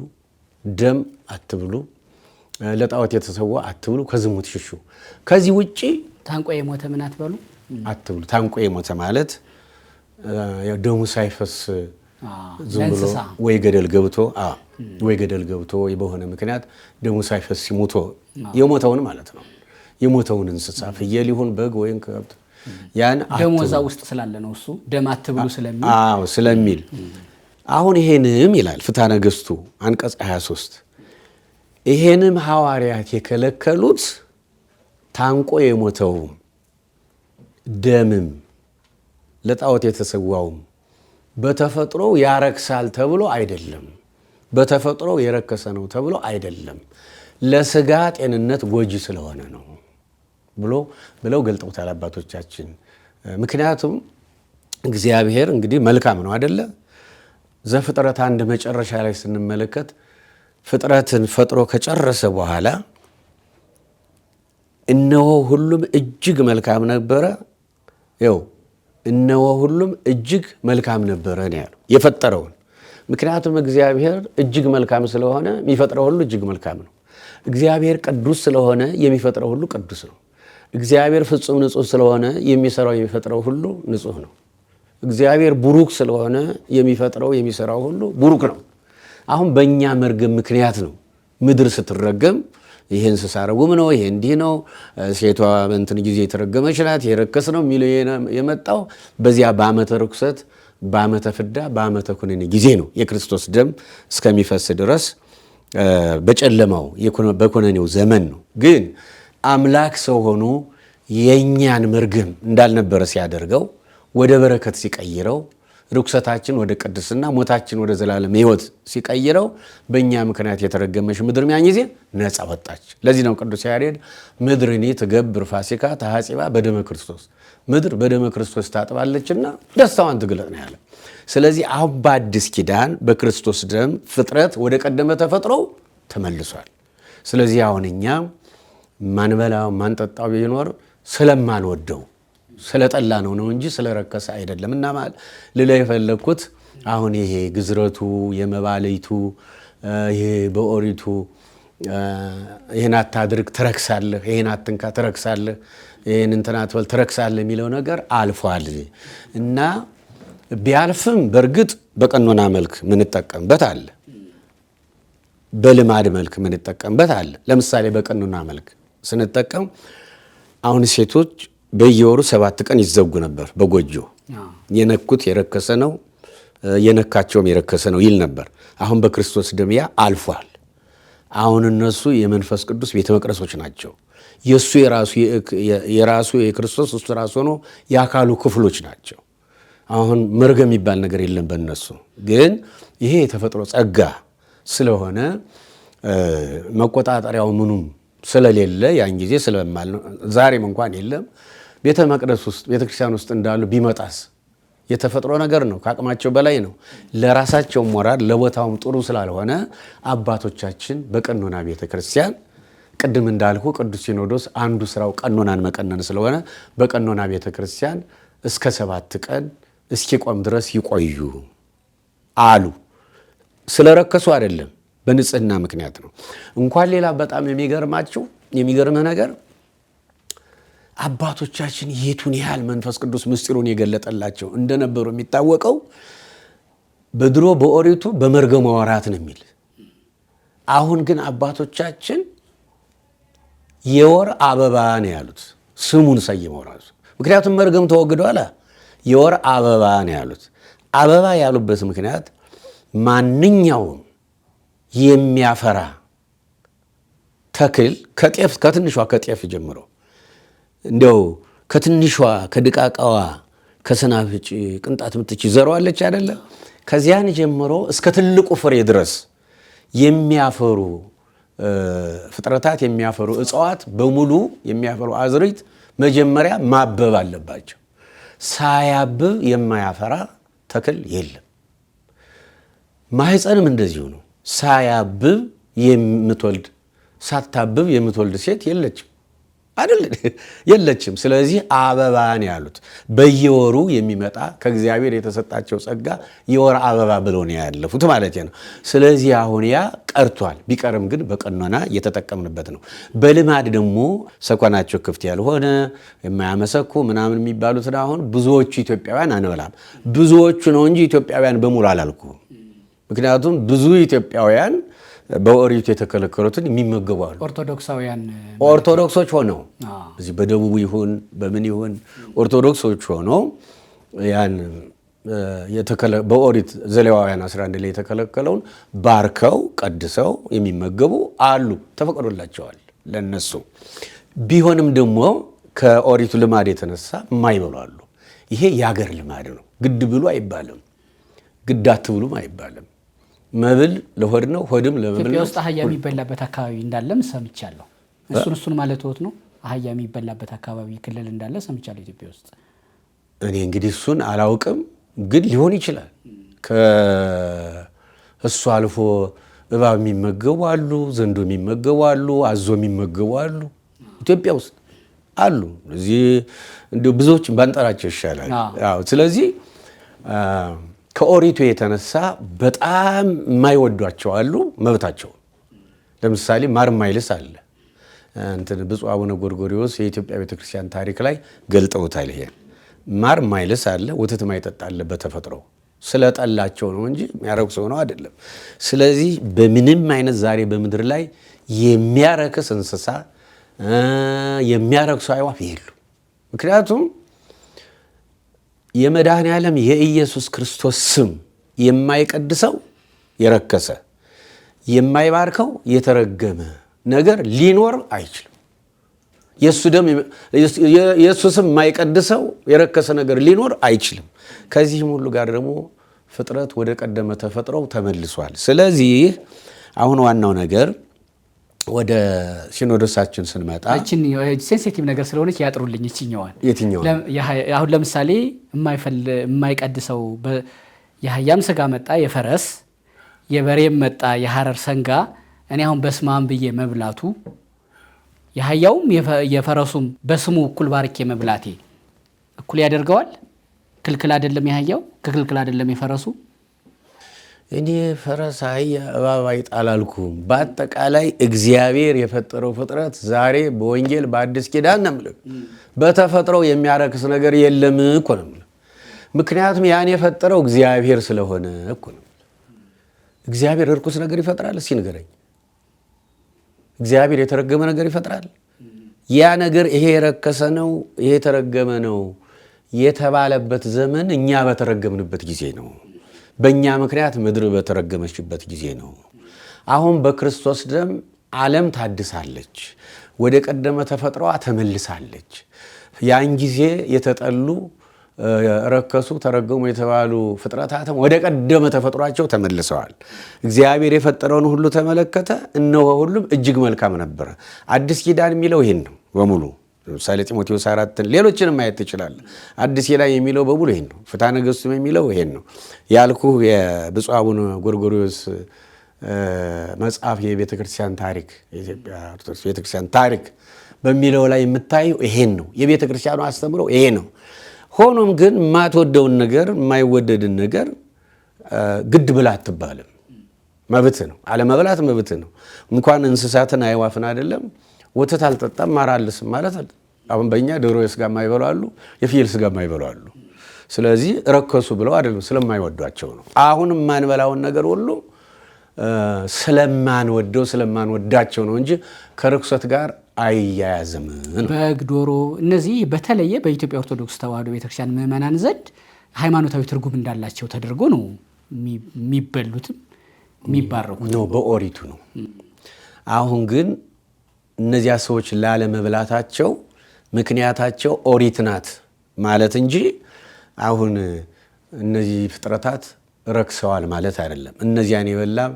ደም አትብሉ፣ ለጣዖት የተሰዋ አትብሉ፣ ከዝሙት ሽሹ። ከዚህ ውጪ ታንቆ የሞተ ምን አትበሉ አትብሉ። ታንቆ የሞተ ማለት ደሙ ሳይፈስ ዝም ብሎ ወይ ገደል ገብቶ ወይ በሆነ ምክንያት ደሙ ሳይፈስ ሲሞቶ የሞተውን ማለት ነው። የሞተውን እንስሳ ፍየል ይሁን በግ ወይም ከብት ያን ደሙ እዛ ውስጥ ስላለ ነው እሱ ደም አትብሉ ስለሚል አሁን ይሄንም ይላል ፍትሐ ነገሥቱ አንቀጽ 23 ይሄንም ሐዋርያት የከለከሉት ታንቆ የሞተውም ደምም ለጣዖት የተሰዋውም በተፈጥሮ ያረክሳል ተብሎ አይደለም፣ በተፈጥሮ የረከሰ ነው ተብሎ አይደለም፣ ለስጋ ጤንነት ጎጂ ስለሆነ ነው ብለው ገልጠውታል አባቶቻችን። ምክንያቱም እግዚአብሔር እንግዲህ መልካም ነው አይደለ? ዘፍጥረት 1 መጨረሻ ላይ ስንመለከት ፍጥረትን ፈጥሮ ከጨረሰ በኋላ እነሆ ሁሉም እጅግ መልካም ነበረ። ይኸው እነሆ ሁሉም እጅግ መልካም ነበረ ነው ያለው የፈጠረውን። ምክንያቱም እግዚአብሔር እጅግ መልካም ስለሆነ የሚፈጥረው ሁሉ እጅግ መልካም ነው። እግዚአብሔር ቅዱስ ስለሆነ የሚፈጥረው ሁሉ ቅዱስ ነው። እግዚአብሔር ፍጹም ንጹሕ ስለሆነ የሚፈጥረው ሁሉ ንጹሕ ነው። እግዚአብሔር ቡሩክ ስለሆነ የሚሰራው ሁሉ ቡሩክ ነው። አሁን በእኛ መርገም ምክንያት ነው ምድር ስትረገም ይሄ እንስሳ ረጉም ነው፣ ይሄ እንዲህ ነው፣ ሴቷ በእንትን ጊዜ የተረገመች ናት፣ ይሄ ረከስ ነው የሚለው የመጣው በዚያ በዓመተ ርኩሰት፣ በዓመተ ፍዳ፣ በዓመተ ኩነኔ ጊዜ ነው። የክርስቶስ ደም እስከሚፈስ ድረስ በጨለማው በኩነኔው ዘመን ነው። ግን አምላክ ሰው ሆኖ የእኛን መርገም እንዳልነበረ ሲያደርገው ወደ በረከት ሲቀይረው ርኩሰታችን ወደ ቅድስና ሞታችን ወደ ዘላለም ሕይወት ሲቀይረው በእኛ ምክንያት የተረገመች ምድር ያን ጊዜ ነፃ ወጣች። ለዚህ ነው ቅዱስ ያሬድ ምድርኒ ትገብር ፋሲካ ተሐጺባ በደመ ክርስቶስ፣ ምድር በደመ ክርስቶስ ታጥባለችና ደስታዋን ትግለጥ ነው ያለ። ስለዚህ አሁን በአዲስ ኪዳን በክርስቶስ ደም ፍጥረት ወደ ቀደመ ተፈጥሮ ተመልሷል። ስለዚህ አሁን እኛ ማንበላው ማንጠጣው ቢኖር ስለማንወደው ስለጠላ ነው እንጂ ስለረከሰ አይደለም። እና ልላ የፈለግኩት አሁን ይሄ ግዝረቱ የመባለይቱ ይሄ በኦሪቱ ይህን አታድርግ ትረክሳለህ፣ ይህን አትንካ ትረክሳለህ፣ ይህን እንትን አትበል ትረክሳለህ የሚለው ነገር አልፏል። እና ቢያልፍም በእርግጥ በቀኖና መልክ ምንጠቀምበት አለ፣ በልማድ መልክ ምንጠቀምበት አለ። ለምሳሌ በቀኖና መልክ ስንጠቀም አሁን ሴቶች በየወሩ 7 ቀን ይዘጉ ነበር በጎጆ። የነኩት የረከሰ ነው፣ የነካቸውም የረከሰ ነው ይል ነበር። አሁን በክርስቶስ ደም ያ አልፏል። አሁን እነሱ የመንፈስ ቅዱስ ቤተ መቅደሶች ናቸው። የእሱ የራሱ የክርስቶስ እሱ ራሱ ሆኖ የአካሉ ክፍሎች ናቸው። አሁን መርገም የሚባል ነገር የለም በእነሱ። ግን ይሄ የተፈጥሮ ጸጋ ስለሆነ መቆጣጠሪያው ምኑም ስለሌለ ያን ጊዜ ዛሬም እንኳን የለም። ቤተ መቅደስ ውስጥ ቤተ ክርስቲያን ውስጥ እንዳሉ ቢመጣስ የተፈጥሮ ነገር ነው፣ ከአቅማቸው በላይ ነው። ለራሳቸው ሞራል ለቦታውም ጥሩ ስላልሆነ አባቶቻችን በቀኖና ቤተ ክርስቲያን ቅድም እንዳልኩ ቅዱስ ሲኖዶስ አንዱ ስራው ቀኖናን መቀነን ስለሆነ በቀኖና ቤተ ክርስቲያን እስከ 7 ቀን እስኪቆም ድረስ ይቆዩ አሉ። ስለረከሱ አይደለም፣ በንጽህና ምክንያት ነው። እንኳን ሌላ በጣም የሚገርምህ ነገር አባቶቻችን የቱን ያህል መንፈስ ቅዱስ ምስጢሩን የገለጠላቸው እንደነበሩ የሚታወቀው በድሮ በኦሪቱ በመርገሟ ወራት ነው የሚል። አሁን ግን አባቶቻችን የወር አበባ ነው ያሉት፣ ስሙን ሰይመው ራሱ። ምክንያቱም መርገም ተወግዷል። የወር አበባ ነው ያሉት። አበባ ያሉበት ምክንያት ማንኛውም የሚያፈራ ተክል ከትንሿ ከጤፍ ጀምሮ እንደው ከትንሿ ከድቃቃዋ ከሰናፍጭ ቅንጣት ምትች ዘረዋለች አይደለ? ከዚያን ጀምሮ እስከ ትልቁ ፍሬ ድረስ የሚያፈሩ ፍጥረታት የሚያፈሩ እጽዋት በሙሉ የሚያፈሩ አዝርዕት መጀመሪያ ማበብ አለባቸው። ሳያብብ የማያፈራ ተክል የለም። ማህፀንም እንደዚሁ ነው። ሳያብብ የምትወልድ ሳታብብ የምትወልድ ሴት የለችም አይደል? የለችም። ስለዚህ አበባ ነው ያሉት። በየወሩ የሚመጣ ከእግዚአብሔር የተሰጣቸው ጸጋ የወር አበባ ብለው ነው ያለፉት ማለት ነው። ስለዚህ አሁን ያ ቀርቷል። ቢቀርም ግን በቀኖና እየተጠቀምንበት ነው። በልማድ ደግሞ ሰኮናቸው ክፍት ያልሆነ የማያመሰኩ ምናምን የሚባሉትን አሁን ብዙዎቹ ኢትዮጵያውያን አንበላም። ብዙዎቹ ነው እንጂ ኢትዮጵያውያን በሙሉ አላልኩ። ምክንያቱም ብዙ ኢትዮጵያውያን በኦሪቱ የተከለከሉትን የሚመገቡ አሉ። ኦርቶዶክሶች ሆነው እዚህ በደቡቡ ይሁን በምን ይሁን ኦርቶዶክሶች ሆነው ያን በኦሪት ዘሌዋውያን 11 ላይ የተከለከለውን ባርከው ቀድሰው የሚመገቡ አሉ። ተፈቅዶላቸዋል ለነሱ። ቢሆንም ደግሞ ከኦሪቱ ልማድ የተነሳ የማይበሉ አሉ። ይሄ የአገር ልማድ ነው። ግድ ብሉ አይባልም፣ ግድ አትብሉም አይባልም። መብል ለሆድ ነው፣ ሆድም ለመብል ነው። ኢትዮጵያ ውስጥ አህያ የሚበላበት አካባቢ እንዳለም ሰምቻለሁ። እሱን ማለት ነው። አህያ የሚበላበት አካባቢ ክልል እንዳለ ሰምቻለሁ ኢትዮጵያ ውስጥ። እኔ እንግዲህ እሱን አላውቅም፣ ግን ሊሆን ይችላል። ከእሱ አልፎ እባብ የሚመገቡ አሉ፣ ዘንዶ የሚመገቡ አሉ፣ አዞ የሚመገቡ አሉ። ኢትዮጵያ ውስጥ አሉ። እዚህ እንዲሁ ብዙዎችን ባንጠራቸው ይሻላል። ስለዚህ ከኦሪቱ የተነሳ በጣም የማይወዷቸው አሉ፣ መብታቸው። ለምሳሌ ማር ማይልስ አለ። ብፁዕ አቡነ ጎርጎርዮስ የኢትዮጵያ ቤተክርስቲያን ታሪክ ላይ ገልጠውታል። ይሄን ማር ማይልስ አለ፣ ወተት ማይጠጣ አለ በተፈጥሮ ስለጠላቸው ነው እንጂ የሚያረክሰው ነው አይደለም። ስለዚህ በምንም አይነት ዛሬ በምድር ላይ የሚያረክስ እንስሳ የሚያረክሱ አዕዋፍ የሉ። ምክንያቱም የመድኃኔ ዓለም የኢየሱስ ክርስቶስ ስም የማይቀድሰው የረከሰ የማይባርከው የተረገመ ነገር ሊኖር አይችልም። የእሱ ስም የማይቀድሰው የረከሰ ነገር ሊኖር አይችልም። ከዚህም ሁሉ ጋር ደግሞ ፍጥረት ወደ ቀደመ ተፈጥሮው ተመልሷል። ስለዚህ አሁን ዋናው ነገር ወደ ሲኖዶሳችን ስንመጣ ሴንሲቲቭ ነገር ስለሆነች ያጥሩልኝ እችኛዋን። የትኛዋን? አሁን ለምሳሌ የማይቀድሰው የአህያም ስጋ መጣ የፈረስ የበሬም መጣ የሐረር ሰንጋ እኔ አሁን በስመ አብ ብዬ መብላቱ የአህያውም የፈረሱም በስሙ እኩል ባርኬ መብላቴ እኩል ያደርገዋል? ክልክል አይደለም? የአህያው ክልክል አይደለም? የፈረሱ እኔ ፈረስ አህያ እባብ አይጥ አላልኩም። በአጠቃላይ እግዚአብሔር የፈጠረው ፍጥረት ዛሬ በወንጌል በአዲስ ኪዳን ነው የምልህ በተፈጥሮ የሚያረክስ ነገር የለም እኮ ነው የምልህ። ምክንያቱም ያን የፈጠረው እግዚአብሔር ስለሆነ እኮ ነው። እግዚአብሔር እርኩስ ነገር ይፈጥራል? እስኪ ንገረኝ። እግዚአብሔር የተረገመ ነገር ይፈጥራል? ያ ነገር ይሄ የረከሰ ነው ይሄ የተረገመ ነው የተባለበት ዘመን እኛ በተረገምንበት ጊዜ ነው። በእኛ ምክንያት ምድር በተረገመችበት ጊዜ ነው። አሁን በክርስቶስ ደም ዓለም ታድሳለች፣ ወደ ቀደመ ተፈጥሮዋ ተመልሳለች። ያን ጊዜ የተጠሉ ረከሱ ተረገሙ የተባሉ ፍጥረታትም ወደ ቀደመ ተፈጥሯቸው ተመልሰዋል። እግዚአብሔር የፈጠረውን ሁሉ ተመለከተ፣ እነሆ ሁሉም እጅግ መልካም ነበረ። አዲስ ኪዳን የሚለው ይሄን ነው በሙሉ። ለምሳሌ ጢሞቴዎስ 4ን ሌሎችንም ማየት ትችላለህ። አዲስ ኪዳን የሚለው በሙሉ ይሄን ነው። ፍትሐ ነገሥቱም የሚለው ይሄን ነው ያልኩህ። የብፁዕ አቡነ ጎርጎርዮስ መጽሐፍ የቤተክርስቲያን ታሪክ የኢትዮጵያ ኦርቶዶክስ ቤተክርስቲያን ታሪክ በሚለው ላይ የምታየው ይሄን ነው። የቤተክርስቲያኑ አስተምሮ ይሄ ነው። ሆኖም ግን የማትወደውን ነገር የማይወደድን ነገር ግድ ብላ አትባልም። መብት ነው። አለመብላት መብት ነው። እንኳን እንስሳትን አዕዋፍን አይደለም ወተት አልጠጣም ማር አልስም ማለት አሁን በእኛ ዶሮ ስጋ የማይበሉ አሉ፣ የፍየል ስጋ የማይበሉ አሉ። ስለዚህ ረከሱ ብለው አይደለም ስለማይወዷቸው ነው። አሁን የማንበላውን ነገር ሁሉ ስለማንወደው ስለማንወዳቸው ነው እንጂ ከርኩሰት ጋር አያያዝም። በግ፣ ዶሮ እነዚህ በተለየ በኢትዮጵያ ኦርቶዶክስ ተዋሕዶ ቤተክርስቲያን ምዕመናን ዘንድ ሃይማኖታዊ ትርጉም እንዳላቸው ተደርጎ ነው የሚበሉትም የሚባረኩት ነው። በኦሪቱ ነው። አሁን ግን እነዚያ ሰዎች ላለመብላታቸው ምክንያታቸው ኦሪት ናት ማለት እንጂ አሁን እነዚህ ፍጥረታት ረክሰዋል ማለት አይደለም። እነዚያን የበላም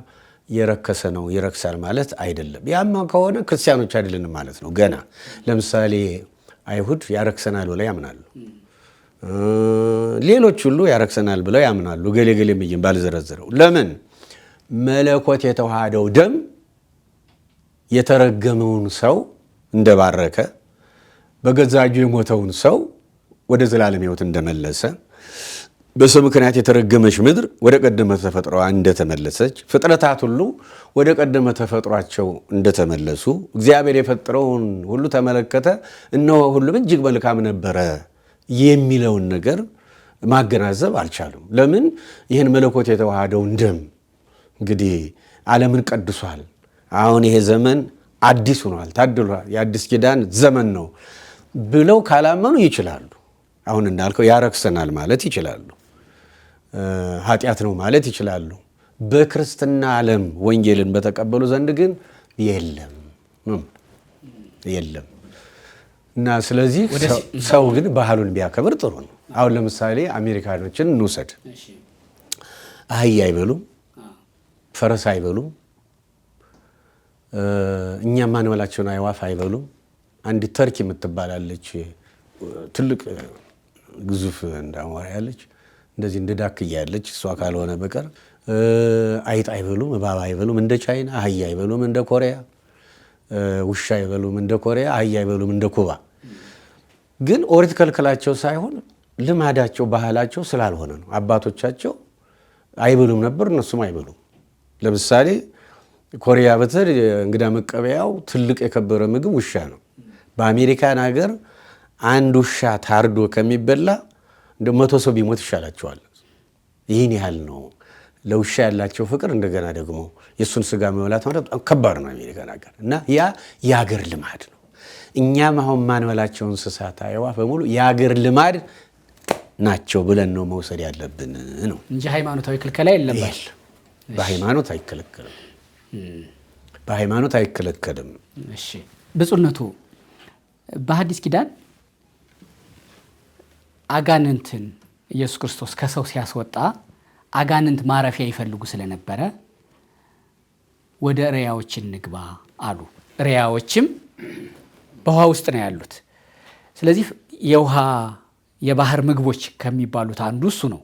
የረከሰ ነው ይረክሳል ማለት አይደለም። ያማ ከሆነ ክርስቲያኖች አይደለንም ማለት ነው። ገና ለምሳሌ አይሁድ ያረክሰናል ብለው ያምናሉ። ሌሎች ሁሉ ያረክሰናል ብለው ያምናሉ። ገሌ ገሌ ምይም ባልዘረዝረው ለምን መለኮት የተዋሃደው ደም የተረገመውን ሰው እንደባረከ በገዛ እጁ የሞተውን ሰው ወደ ዘላለም ሕይወት እንደመለሰ በሰው ምክንያት የተረገመች ምድር ወደ ቀደመ ተፈጥሮዋ እንደተመለሰች ፍጥረታት ሁሉ ወደ ቀደመ ተፈጥሯቸው እንደተመለሱ እግዚአብሔር የፈጠረውን ሁሉ ተመለከተ፣ እነሆ ሁሉም እጅግ መልካም ነበረ የሚለውን ነገር ማገናዘብ አልቻሉም። ለምን? ይህን መለኮት የተዋሃደውን ደም እንግዲህ ዓለምን ቀድሷል። አሁን ይሄ ዘመን አዲስ ሆኗል፣ ታድሏል፣ የአዲስ ኪዳን ዘመን ነው ብለው ካላመኑ ይችላሉ። አሁን እንዳልከው ያረክሰናል ማለት ይችላሉ፣ ኃጢአት ነው ማለት ይችላሉ። በክርስትና ዓለም ወንጌልን በተቀበሉ ዘንድ ግን የለም የለም። እና ስለዚህ ሰው ግን ባህሉን ቢያከብር ጥሩ ነው። አሁን ለምሳሌ አሜሪካኖችን እንውሰድ። አህያ አይበሉም፣ ፈረስ አይበሉም፣ እኛ ማንበላቸውን አዕዋፍ አይበሉም። አንዲት ተርኪ የምትባላለች ትልቅ ግዙፍ እንዳሞራ ያለች እንደዚህ እንደ ዳክያ ያለች እሷ ካልሆነ በቀር አይጥ አይበሉም፣ እባብ አይበሉም እንደ ቻይና፣ አህያ አይበሉም እንደ ኮሪያ፣ ውሻ አይበሉም እንደ ኮሪያ፣ አህያ አይበሉም እንደ ኩባ። ግን ኦሪት ከልክላቸው ሳይሆን ልማዳቸው ባህላቸው ስላልሆነ ነው። አባቶቻቸው አይበሉም ነበር፣ እነሱም አይበሉም። ለምሳሌ ኮሪያ ብትር እንግዳ መቀበያው ትልቅ የከበረ ምግብ ውሻ ነው። በአሜሪካን ሀገር አንድ ውሻ ታርዶ ከሚበላ እንደ 100 ሰው ቢሞት ይሻላቸዋል። ይህን ያህል ነው ለውሻ ያላቸው ፍቅር። እንደገና ደግሞ የእሱን ስጋ መብላት ማለት በጣም ከባድ ነው አሜሪካን ሀገር እና ያ የሀገር ልማድ ነው። እኛም አሁን ማንበላቸው እንስሳት አዕዋፍ በሙሉ የሀገር ልማድ ናቸው ብለን ነው መውሰድ ያለብን ነው እንጂ ሃይማኖታዊ ክልከላ የለም። በሃይማኖት አይከለከልም። በሃይማኖት አይከለከልም። እሺ ብፁዕነቱ በሐዲስ ኪዳን አጋንንትን ኢየሱስ ክርስቶስ ከሰው ሲያስወጣ አጋንንት ማረፊያ ይፈልጉ ስለነበረ ወደ እሪያዎች እንግባ አሉ። እሪያዎችም በውሃ ውስጥ ነው ያሉት። ስለዚህ የባህር ምግቦች ከሚባሉት አንዱ እሱ ነው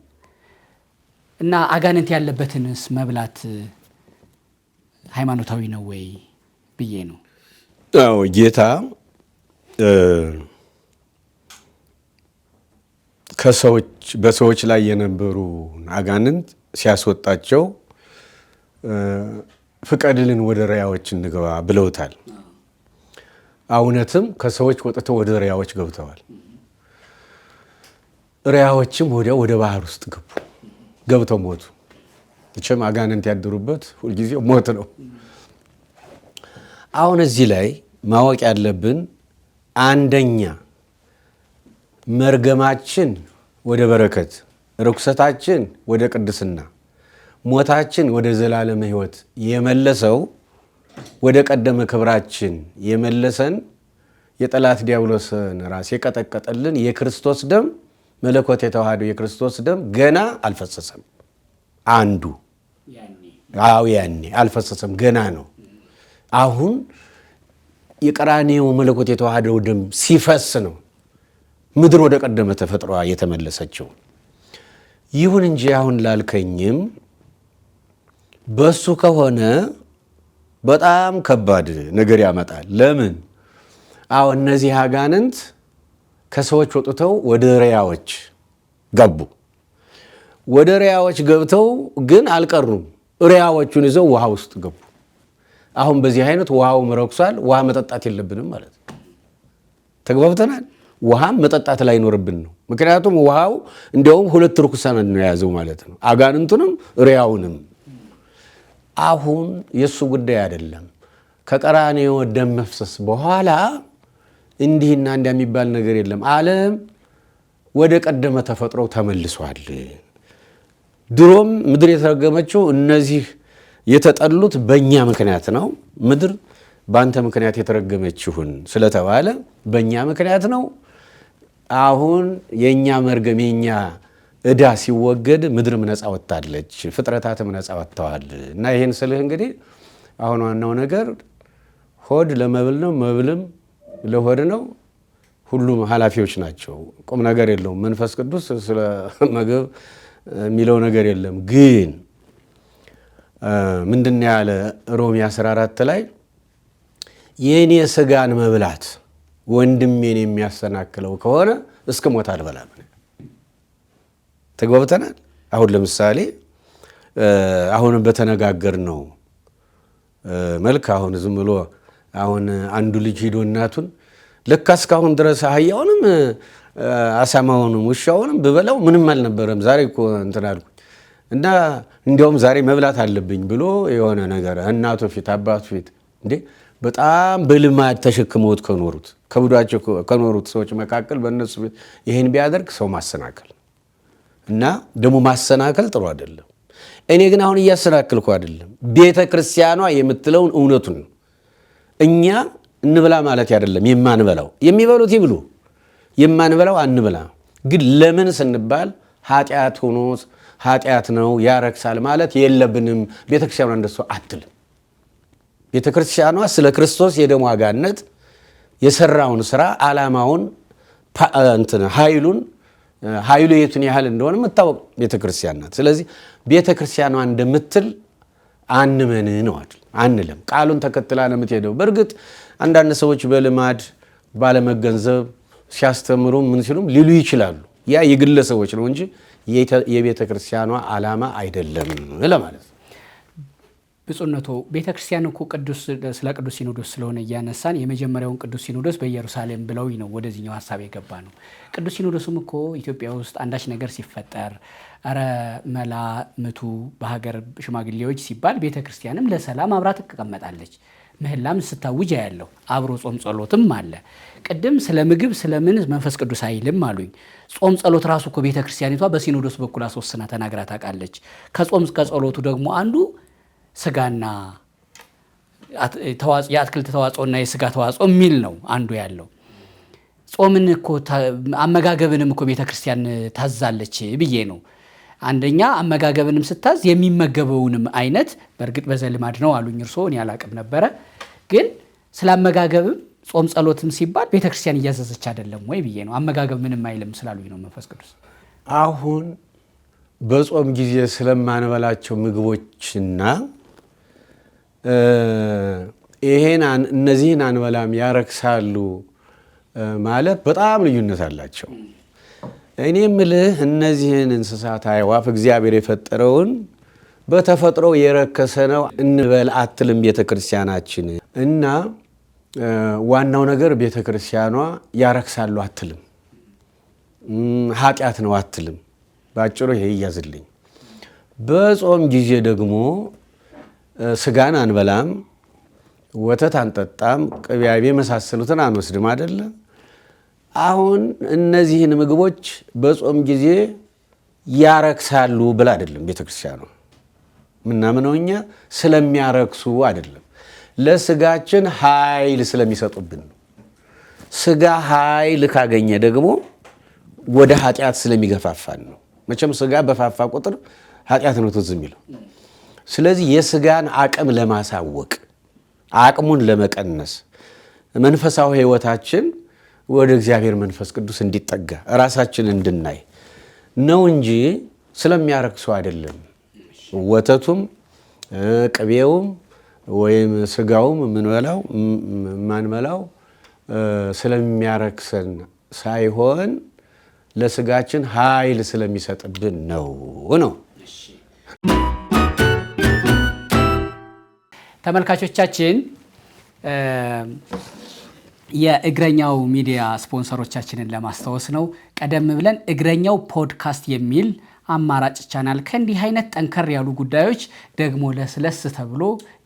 እና አጋንንት ያለበትንስ መብላት ሃይማኖታዊ ነው ወይ ብዬ ነው። አዎ ጌታ በሰዎች ላይ የነበሩ አጋንንት ሲያስወጣቸው ፍቀድልን ወደ እሪያዎች እንግባ ብለውታል። እውነትም ከሰዎች ወጥተው ወደ እሪያዎች ገብተዋል። እሪያዎችም ወዲያው ወደ ባህር ውስጥ ገብተው ሞቱ። እችም አጋንንት ያደሩበት ሁልጊዜ ሞት ነው። አሁን እዚህ ላይ ማወቅ ያለብን አንደኛ መርገማችን ወደ በረከት፣ ርኩሰታችን ወደ ቅድስና፣ ሞታችን ወደ ዘላለም ሕይወት የመለሰው ወደ ቀደመ ክብራችን የመለሰን የጠላት ዲያብሎስን ራስ የቀጠቀጠልን የክርስቶስ ደም መለኮት የተዋሃደው የክርስቶስ ደም ገና አልፈሰሰም። አንዱ ያኔ አልፈሰሰም፣ ገና ነው። አሁን የቀራንዮ መለኮት የተዋሃደው ደም ሲፈስ ነው ምድር ወደ ቀደመ ተፈጥሯ የተመለሰችው። ይሁን እንጂ አሁን ላልከኝም በሱ ከሆነ በጣም ከባድ ነገር ያመጣል። ለምን? እነዚህ አጋንንት ከሰዎች ወጥተው ወደ እሪያዎች ገቡ። ወደ እሪያዎች ገብተው ግን አልቀሩም። እሪያዎቹን ይዘው ውሃ ውስጥ ገቡ። አሁን በዚህ አይነት ውሃውም ረክሷል። ውሃ መጠጣት የለብንም ማለት ነው። ተግባብተናል። ውሃም መጠጣት ላይኖርብን ነው። ምክንያቱም ውሃው እንዲያውም ሁለት ርኩሳን ነው የያዘው ማለት ነው፣ አጋንንቱንም እሪያውንም። አሁን የእሱ ጉዳይ አይደለም። ከቀራንዮ ደም መፍሰስ በኋላ እንዲህና እንዲያ የሚባል ነገር የለም። ዓለም ወደ ቀደመ ተፈጥሮ ተመልሷል። ድሮም ምድር የተረገመችው እነዚህ የተጠሉት በእኛ ምክንያት ነው። ምድር በአንተ ምክንያት የተረገመችሁን ስለተባለ በእኛ ምክንያት ነው። አሁን የእኛ መርገም የእኛ ዕዳ ሲወገድ ምድርም ነፃ ወጥታለች፣ ፍጥረታትም ነፃ ወጥተዋል። እና ይህን ስልህ እንግዲህ አሁን ዋናው ነገር ሆድ ለመብል ነው፣ መብልም ለሆድ ነው። ሁሉም ኃላፊዎች ናቸው። ቁም ነገር የለውም። መንፈስ ቅዱስ ስለ ምግብ የሚለው ነገር የለም። ግን ምንድን ያለ ሮሜ 14 ላይ የኔ ስጋን መብላት ወንድሜን የሚያሰናክለው ከሆነ እስከ ሞት አልበላም። ተግባብተናል። አሁን ለምሳሌ አሁን በተነጋገር ነው መልክ አሁን ዝም ብሎ አሁን አንዱ ልጅ ሄዶ እናቱን ለካ እስካሁን ድረስ አህያውንም አሳማውንም ውሻውንም ብበላው ምንም አልነበረም፣ ዛሬ እኮ እንትን አልኩኝ እና እንዲያውም ዛሬ መብላት አለብኝ ብሎ የሆነ ነገር እናቱ ፊት አባቱ ፊት እንዴ በጣም በልማድ ተሸክመውት ከብዷቸው ከኖሩት ሰዎች መካከል በእነሱ ቤት ይህን ቢያደርግ ሰው ማሰናከል እና ደግሞ ማሰናከል ጥሩ አይደለም። እኔ ግን አሁን እያሰናከልኩ አይደለም። ቤተ ክርስቲያኗ የምትለውን እውነቱን ነው። እኛ እንብላ ማለት አይደለም የማንበላው። የሚበሉት ይብሉ፣ የማንበላው አንብላ። ግን ለምን ስንባል ኃጢአት ሆኖ ኃጢአት ነው ያረክሳል ማለት የለብንም። ቤተ ክርስቲያኗ እንደሱ አትልም። ቤተ ክርስቲያኗ ስለ ክርስቶስ የደም ዋጋነት የሰራውን ስራ ዓላማውን ኃይሉ የቱን ያህል እንደሆነ የምታወቅ ቤተ ክርስቲያን ናት። ስለዚህ ቤተ ክርስቲያኗ እንደምትል አንመን ነው አይደል? አንለም። ቃሉን ተከትላ ነው የምትሄደው። በእርግጥ አንዳንድ ሰዎች በልማድ ባለመገንዘብ ሲያስተምሩ ምን ሲሉም ሊሉ ይችላሉ። ያ የግለሰቦች ነው እንጂ የቤተ ክርስቲያኗ ዓላማ አይደለም ለማለት ነው። ብፁዕነቶ ቤተ ክርስቲያን እኮ ስለ ቅዱስ ሲኖዶስ ስለሆነ እያነሳን የመጀመሪያውን ቅዱስ ሲኖዶስ በኢየሩሳሌም ብለው ነው ወደዚህኛው ሀሳብ የገባ ነው። ቅዱስ ሲኖዶስም እኮ ኢትዮጵያ ውስጥ አንዳች ነገር ሲፈጠር እረ መላ ምቱ በሀገር ሽማግሌዎች ሲባል ቤተ ክርስቲያንም ለሰላም አብራ ትቀመጣለች። ምህላም ስታውጅ ያለው አብሮ ጾም ጸሎትም አለ። ቅድም ስለ ምግብ ስለምን መንፈስ ቅዱስ አይልም አሉኝ። ጾም ጸሎት ራሱ እኮ ቤተ ክርስቲያኒቷ በሲኖዶስ በኩል አስወስና ተናግራ ታውቃለች። ከጾም ከጸሎቱ ደግሞ አንዱ ስጋና የአትክልት ተዋጽኦና የስጋ ተዋጽኦ የሚል ነው አንዱ ያለው። ጾምን እኮ አመጋገብንም እኮ ቤተ ክርስቲያን ታዛለች ብዬ ነው። አንደኛ አመጋገብንም ስታዝ የሚመገበውንም አይነት በእርግጥ በዘልማድ ነው አሉኝ እርስዎ፣ እኔ አላቅም ነበረ። ግን ስለ አመጋገብም ጾም ጸሎትም ሲባል ቤተ ክርስቲያን እያዘዘች አይደለም ወይ ብዬ ነው። አመጋገብ ምንም አይልም ስላሉኝ ነው መንፈስ ቅዱስ። አሁን በጾም ጊዜ ስለማንበላቸው ምግቦችና እነዚህን አንበላም ያረክሳሉ ማለት በጣም ልዩነት አላቸው። እኔ የምልህ እነዚህን እንስሳት አዕዋፍ እግዚአብሔር የፈጠረውን በተፈጥሮ የረከሰ ነው እንበል አትልም ቤተ ክርስቲያናችን። እና ዋናው ነገር ቤተ ክርስቲያኗ ያረክሳሉ አትልም፣ ኃጢአት ነው አትልም። ባጭሩ ይሄ ይያዝልኝ። በጾም ጊዜ ደግሞ ስጋን አንበላም፣ ወተት አንጠጣም፣ ቅቤ የመሳሰሉትን አንወስድም አይደለ? አሁን እነዚህን ምግቦች በጾም ጊዜ ያረክሳሉ ብላ አይደለም ቤተክርስቲያኗ ምናምነው እኛ ስለሚያረክሱ አይደለም፣ ለስጋችን ኃይል ስለሚሰጡብን ነው። ስጋ ኃይል ካገኘ ደግሞ ወደ ኃጢአት ስለሚገፋፋን ነው። መቼም ስጋ በፋፋ ቁጥር ኃጢአት ነው ትዝ የሚለው። ስለዚህ የስጋን አቅም ለማሳወቅ አቅሙን ለመቀነስ መንፈሳዊ ሕይወታችን ወደ እግዚአብሔር መንፈስ ቅዱስ እንዲጠጋ ራሳችን እንድናይ ነው እንጂ ስለሚያረክሱ አይደለም። ወተቱም ቅቤውም ወይም ስጋውም ማንበላው ስለሚያረክሰን ሳይሆን ለስጋችን ኃይል ስለሚሰጥብን ነው። ተመልካቾቻችን የእግረኛው ሚዲያ ስፖንሰሮቻችንን ለማስታወስ ነው። ቀደም ብለን እግረኛው ፖድካስት የሚል አማራጭ ቻናል ከእንዲህ አይነት ጠንከር ያሉ ጉዳዮች ደግሞ ለስለስ ተብሎ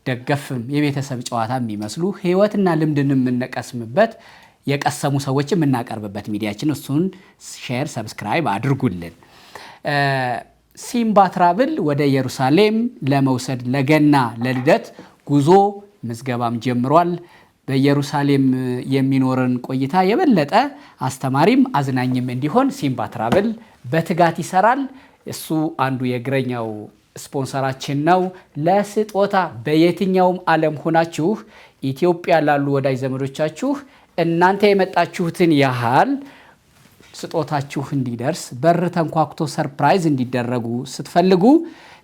ደገፍም የቤተሰብ ጨዋታ የሚመስሉ ህይወትና ልምድን የምንቀስምበት የቀሰሙ ሰዎች የምናቀርብበት ሚዲያችን፣ እሱን ሼር ሰብስክራይብ አድርጉልን። ሲምባ ትራቭል ወደ ኢየሩሳሌም ለመውሰድ ለገና ለልደት ጉዞ ምዝገባም ጀምሯል። በኢየሩሳሌም የሚኖርን ቆይታ የበለጠ አስተማሪም አዝናኝም እንዲሆን ሲምባ ትራቭል በትጋት ይሰራል። እሱ አንዱ የእግረኛው ስፖንሰራችን ነው። ለስጦታ በየትኛውም ዓለም ሆናችሁ ኢትዮጵያ ላሉ ወዳጅ ዘመዶቻችሁ እናንተ የመጣችሁትን ያህል ስጦታችሁ እንዲደርስ በር ተንኳኩቶ ሰርፕራይዝ እንዲደረጉ ስትፈልጉ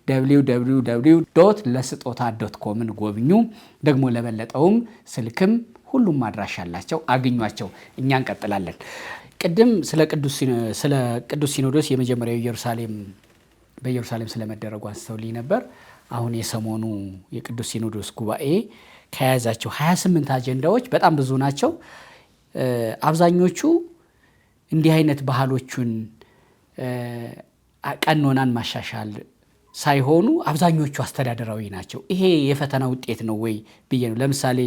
www.ለስጦታ.comን ጎብኙ። ደግሞ ለበለጠውም ስልክም ሁሉም አድራሻ አላቸው፣ አግኟቸው። እኛ እንቀጥላለን። ቅድም ስለ ቅዱስ ሲኖዶስ የመጀመሪያው በኢየሩሳሌም ስለመደረጉ አንስተውልኝ ነበር። አሁን የሰሞኑ የቅዱስ ሲኖዶስ ጉባኤ ከያዛቸው 28 አጀንዳዎች በጣም ብዙ ናቸው። አብዛኞቹ እንዲህ አይነት ባህሎቹን ቀኖናን ማሻሻል ሳይሆኑ አብዛኞቹ አስተዳደራዊ ናቸው። ይሄ የፈተና ውጤት ነው ወይ ብዬ ነው። ለምሳሌ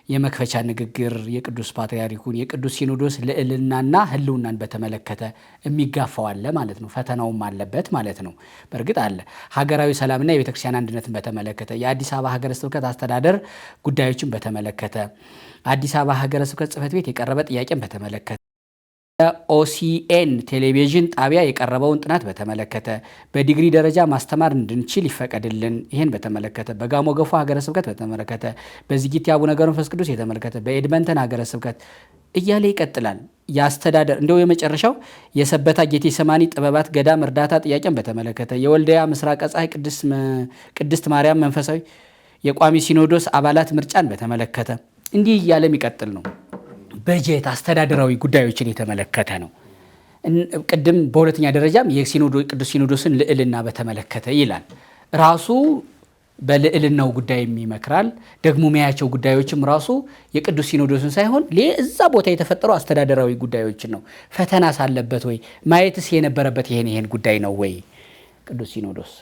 የመክፈቻ ንግግር የቅዱስ ፓትርያርኩን የቅዱስ ሲኖዶስ ልዕልናና ሕልውናን በተመለከተ የሚጋፋው አለ ማለት ነው። ፈተናውም አለበት ማለት ነው። በእርግጥ አለ። ሀገራዊ ሰላምና የቤተክርስቲያን አንድነትን በተመለከተ፣ የአዲስ አበባ ሀገረ ስብከት አስተዳደር ጉዳዮችን በተመለከተ፣ አዲስ አበባ ሀገረ ስብከት ጽሕፈት ቤት የቀረበ ጥያቄን በተመለከተ ኦሲኤን ቴሌቪዥን ጣቢያ የቀረበውን ጥናት በተመለከተ፣ በዲግሪ ደረጃ ማስተማር እንድንችል ይፈቀድልን፣ ይህን በተመለከተ፣ በጋሞ ገፎ ሀገረ ስብከት በተመለከተ፣ በዚጊት አቡነ ገብረ መንፈስ ቅዱስ የተመለከተ፣ በኤድመንተን ሀገረ ስብከት እያለ ይቀጥላል። የአስተዳደር እንደው የመጨረሻው የሰበታ ጌቴሰማኒ ጥበባት ገዳም እርዳታ ጥያቄን በተመለከተ፣ የወልዲያ ምስራቀ ፀሐይ ቅድስት ማርያም መንፈሳዊ የቋሚ ሲኖዶስ አባላት ምርጫን በተመለከተ እንዲህ እያለ የሚቀጥል ነው። በጀት አስተዳደራዊ ጉዳዮችን የተመለከተ ነው። ቅድም በሁለተኛ ደረጃም ቅዱስ ሲኖዶስን ልዕልና በተመለከተ ይላል። ራሱ በልዕልናው ጉዳይ ይመክራል። ደግሞ የሚያያቸው ጉዳዮችም ራሱ የቅዱስ ሲኖዶስን ሳይሆን እዛ ቦታ የተፈጠሩ አስተዳደራዊ ጉዳዮችን ነው። ፈተና ሳለበት ወይ ማየትስ የነበረበት ይሄን ጉዳይ ነው ወይ ቅዱስ ሲኖዶስ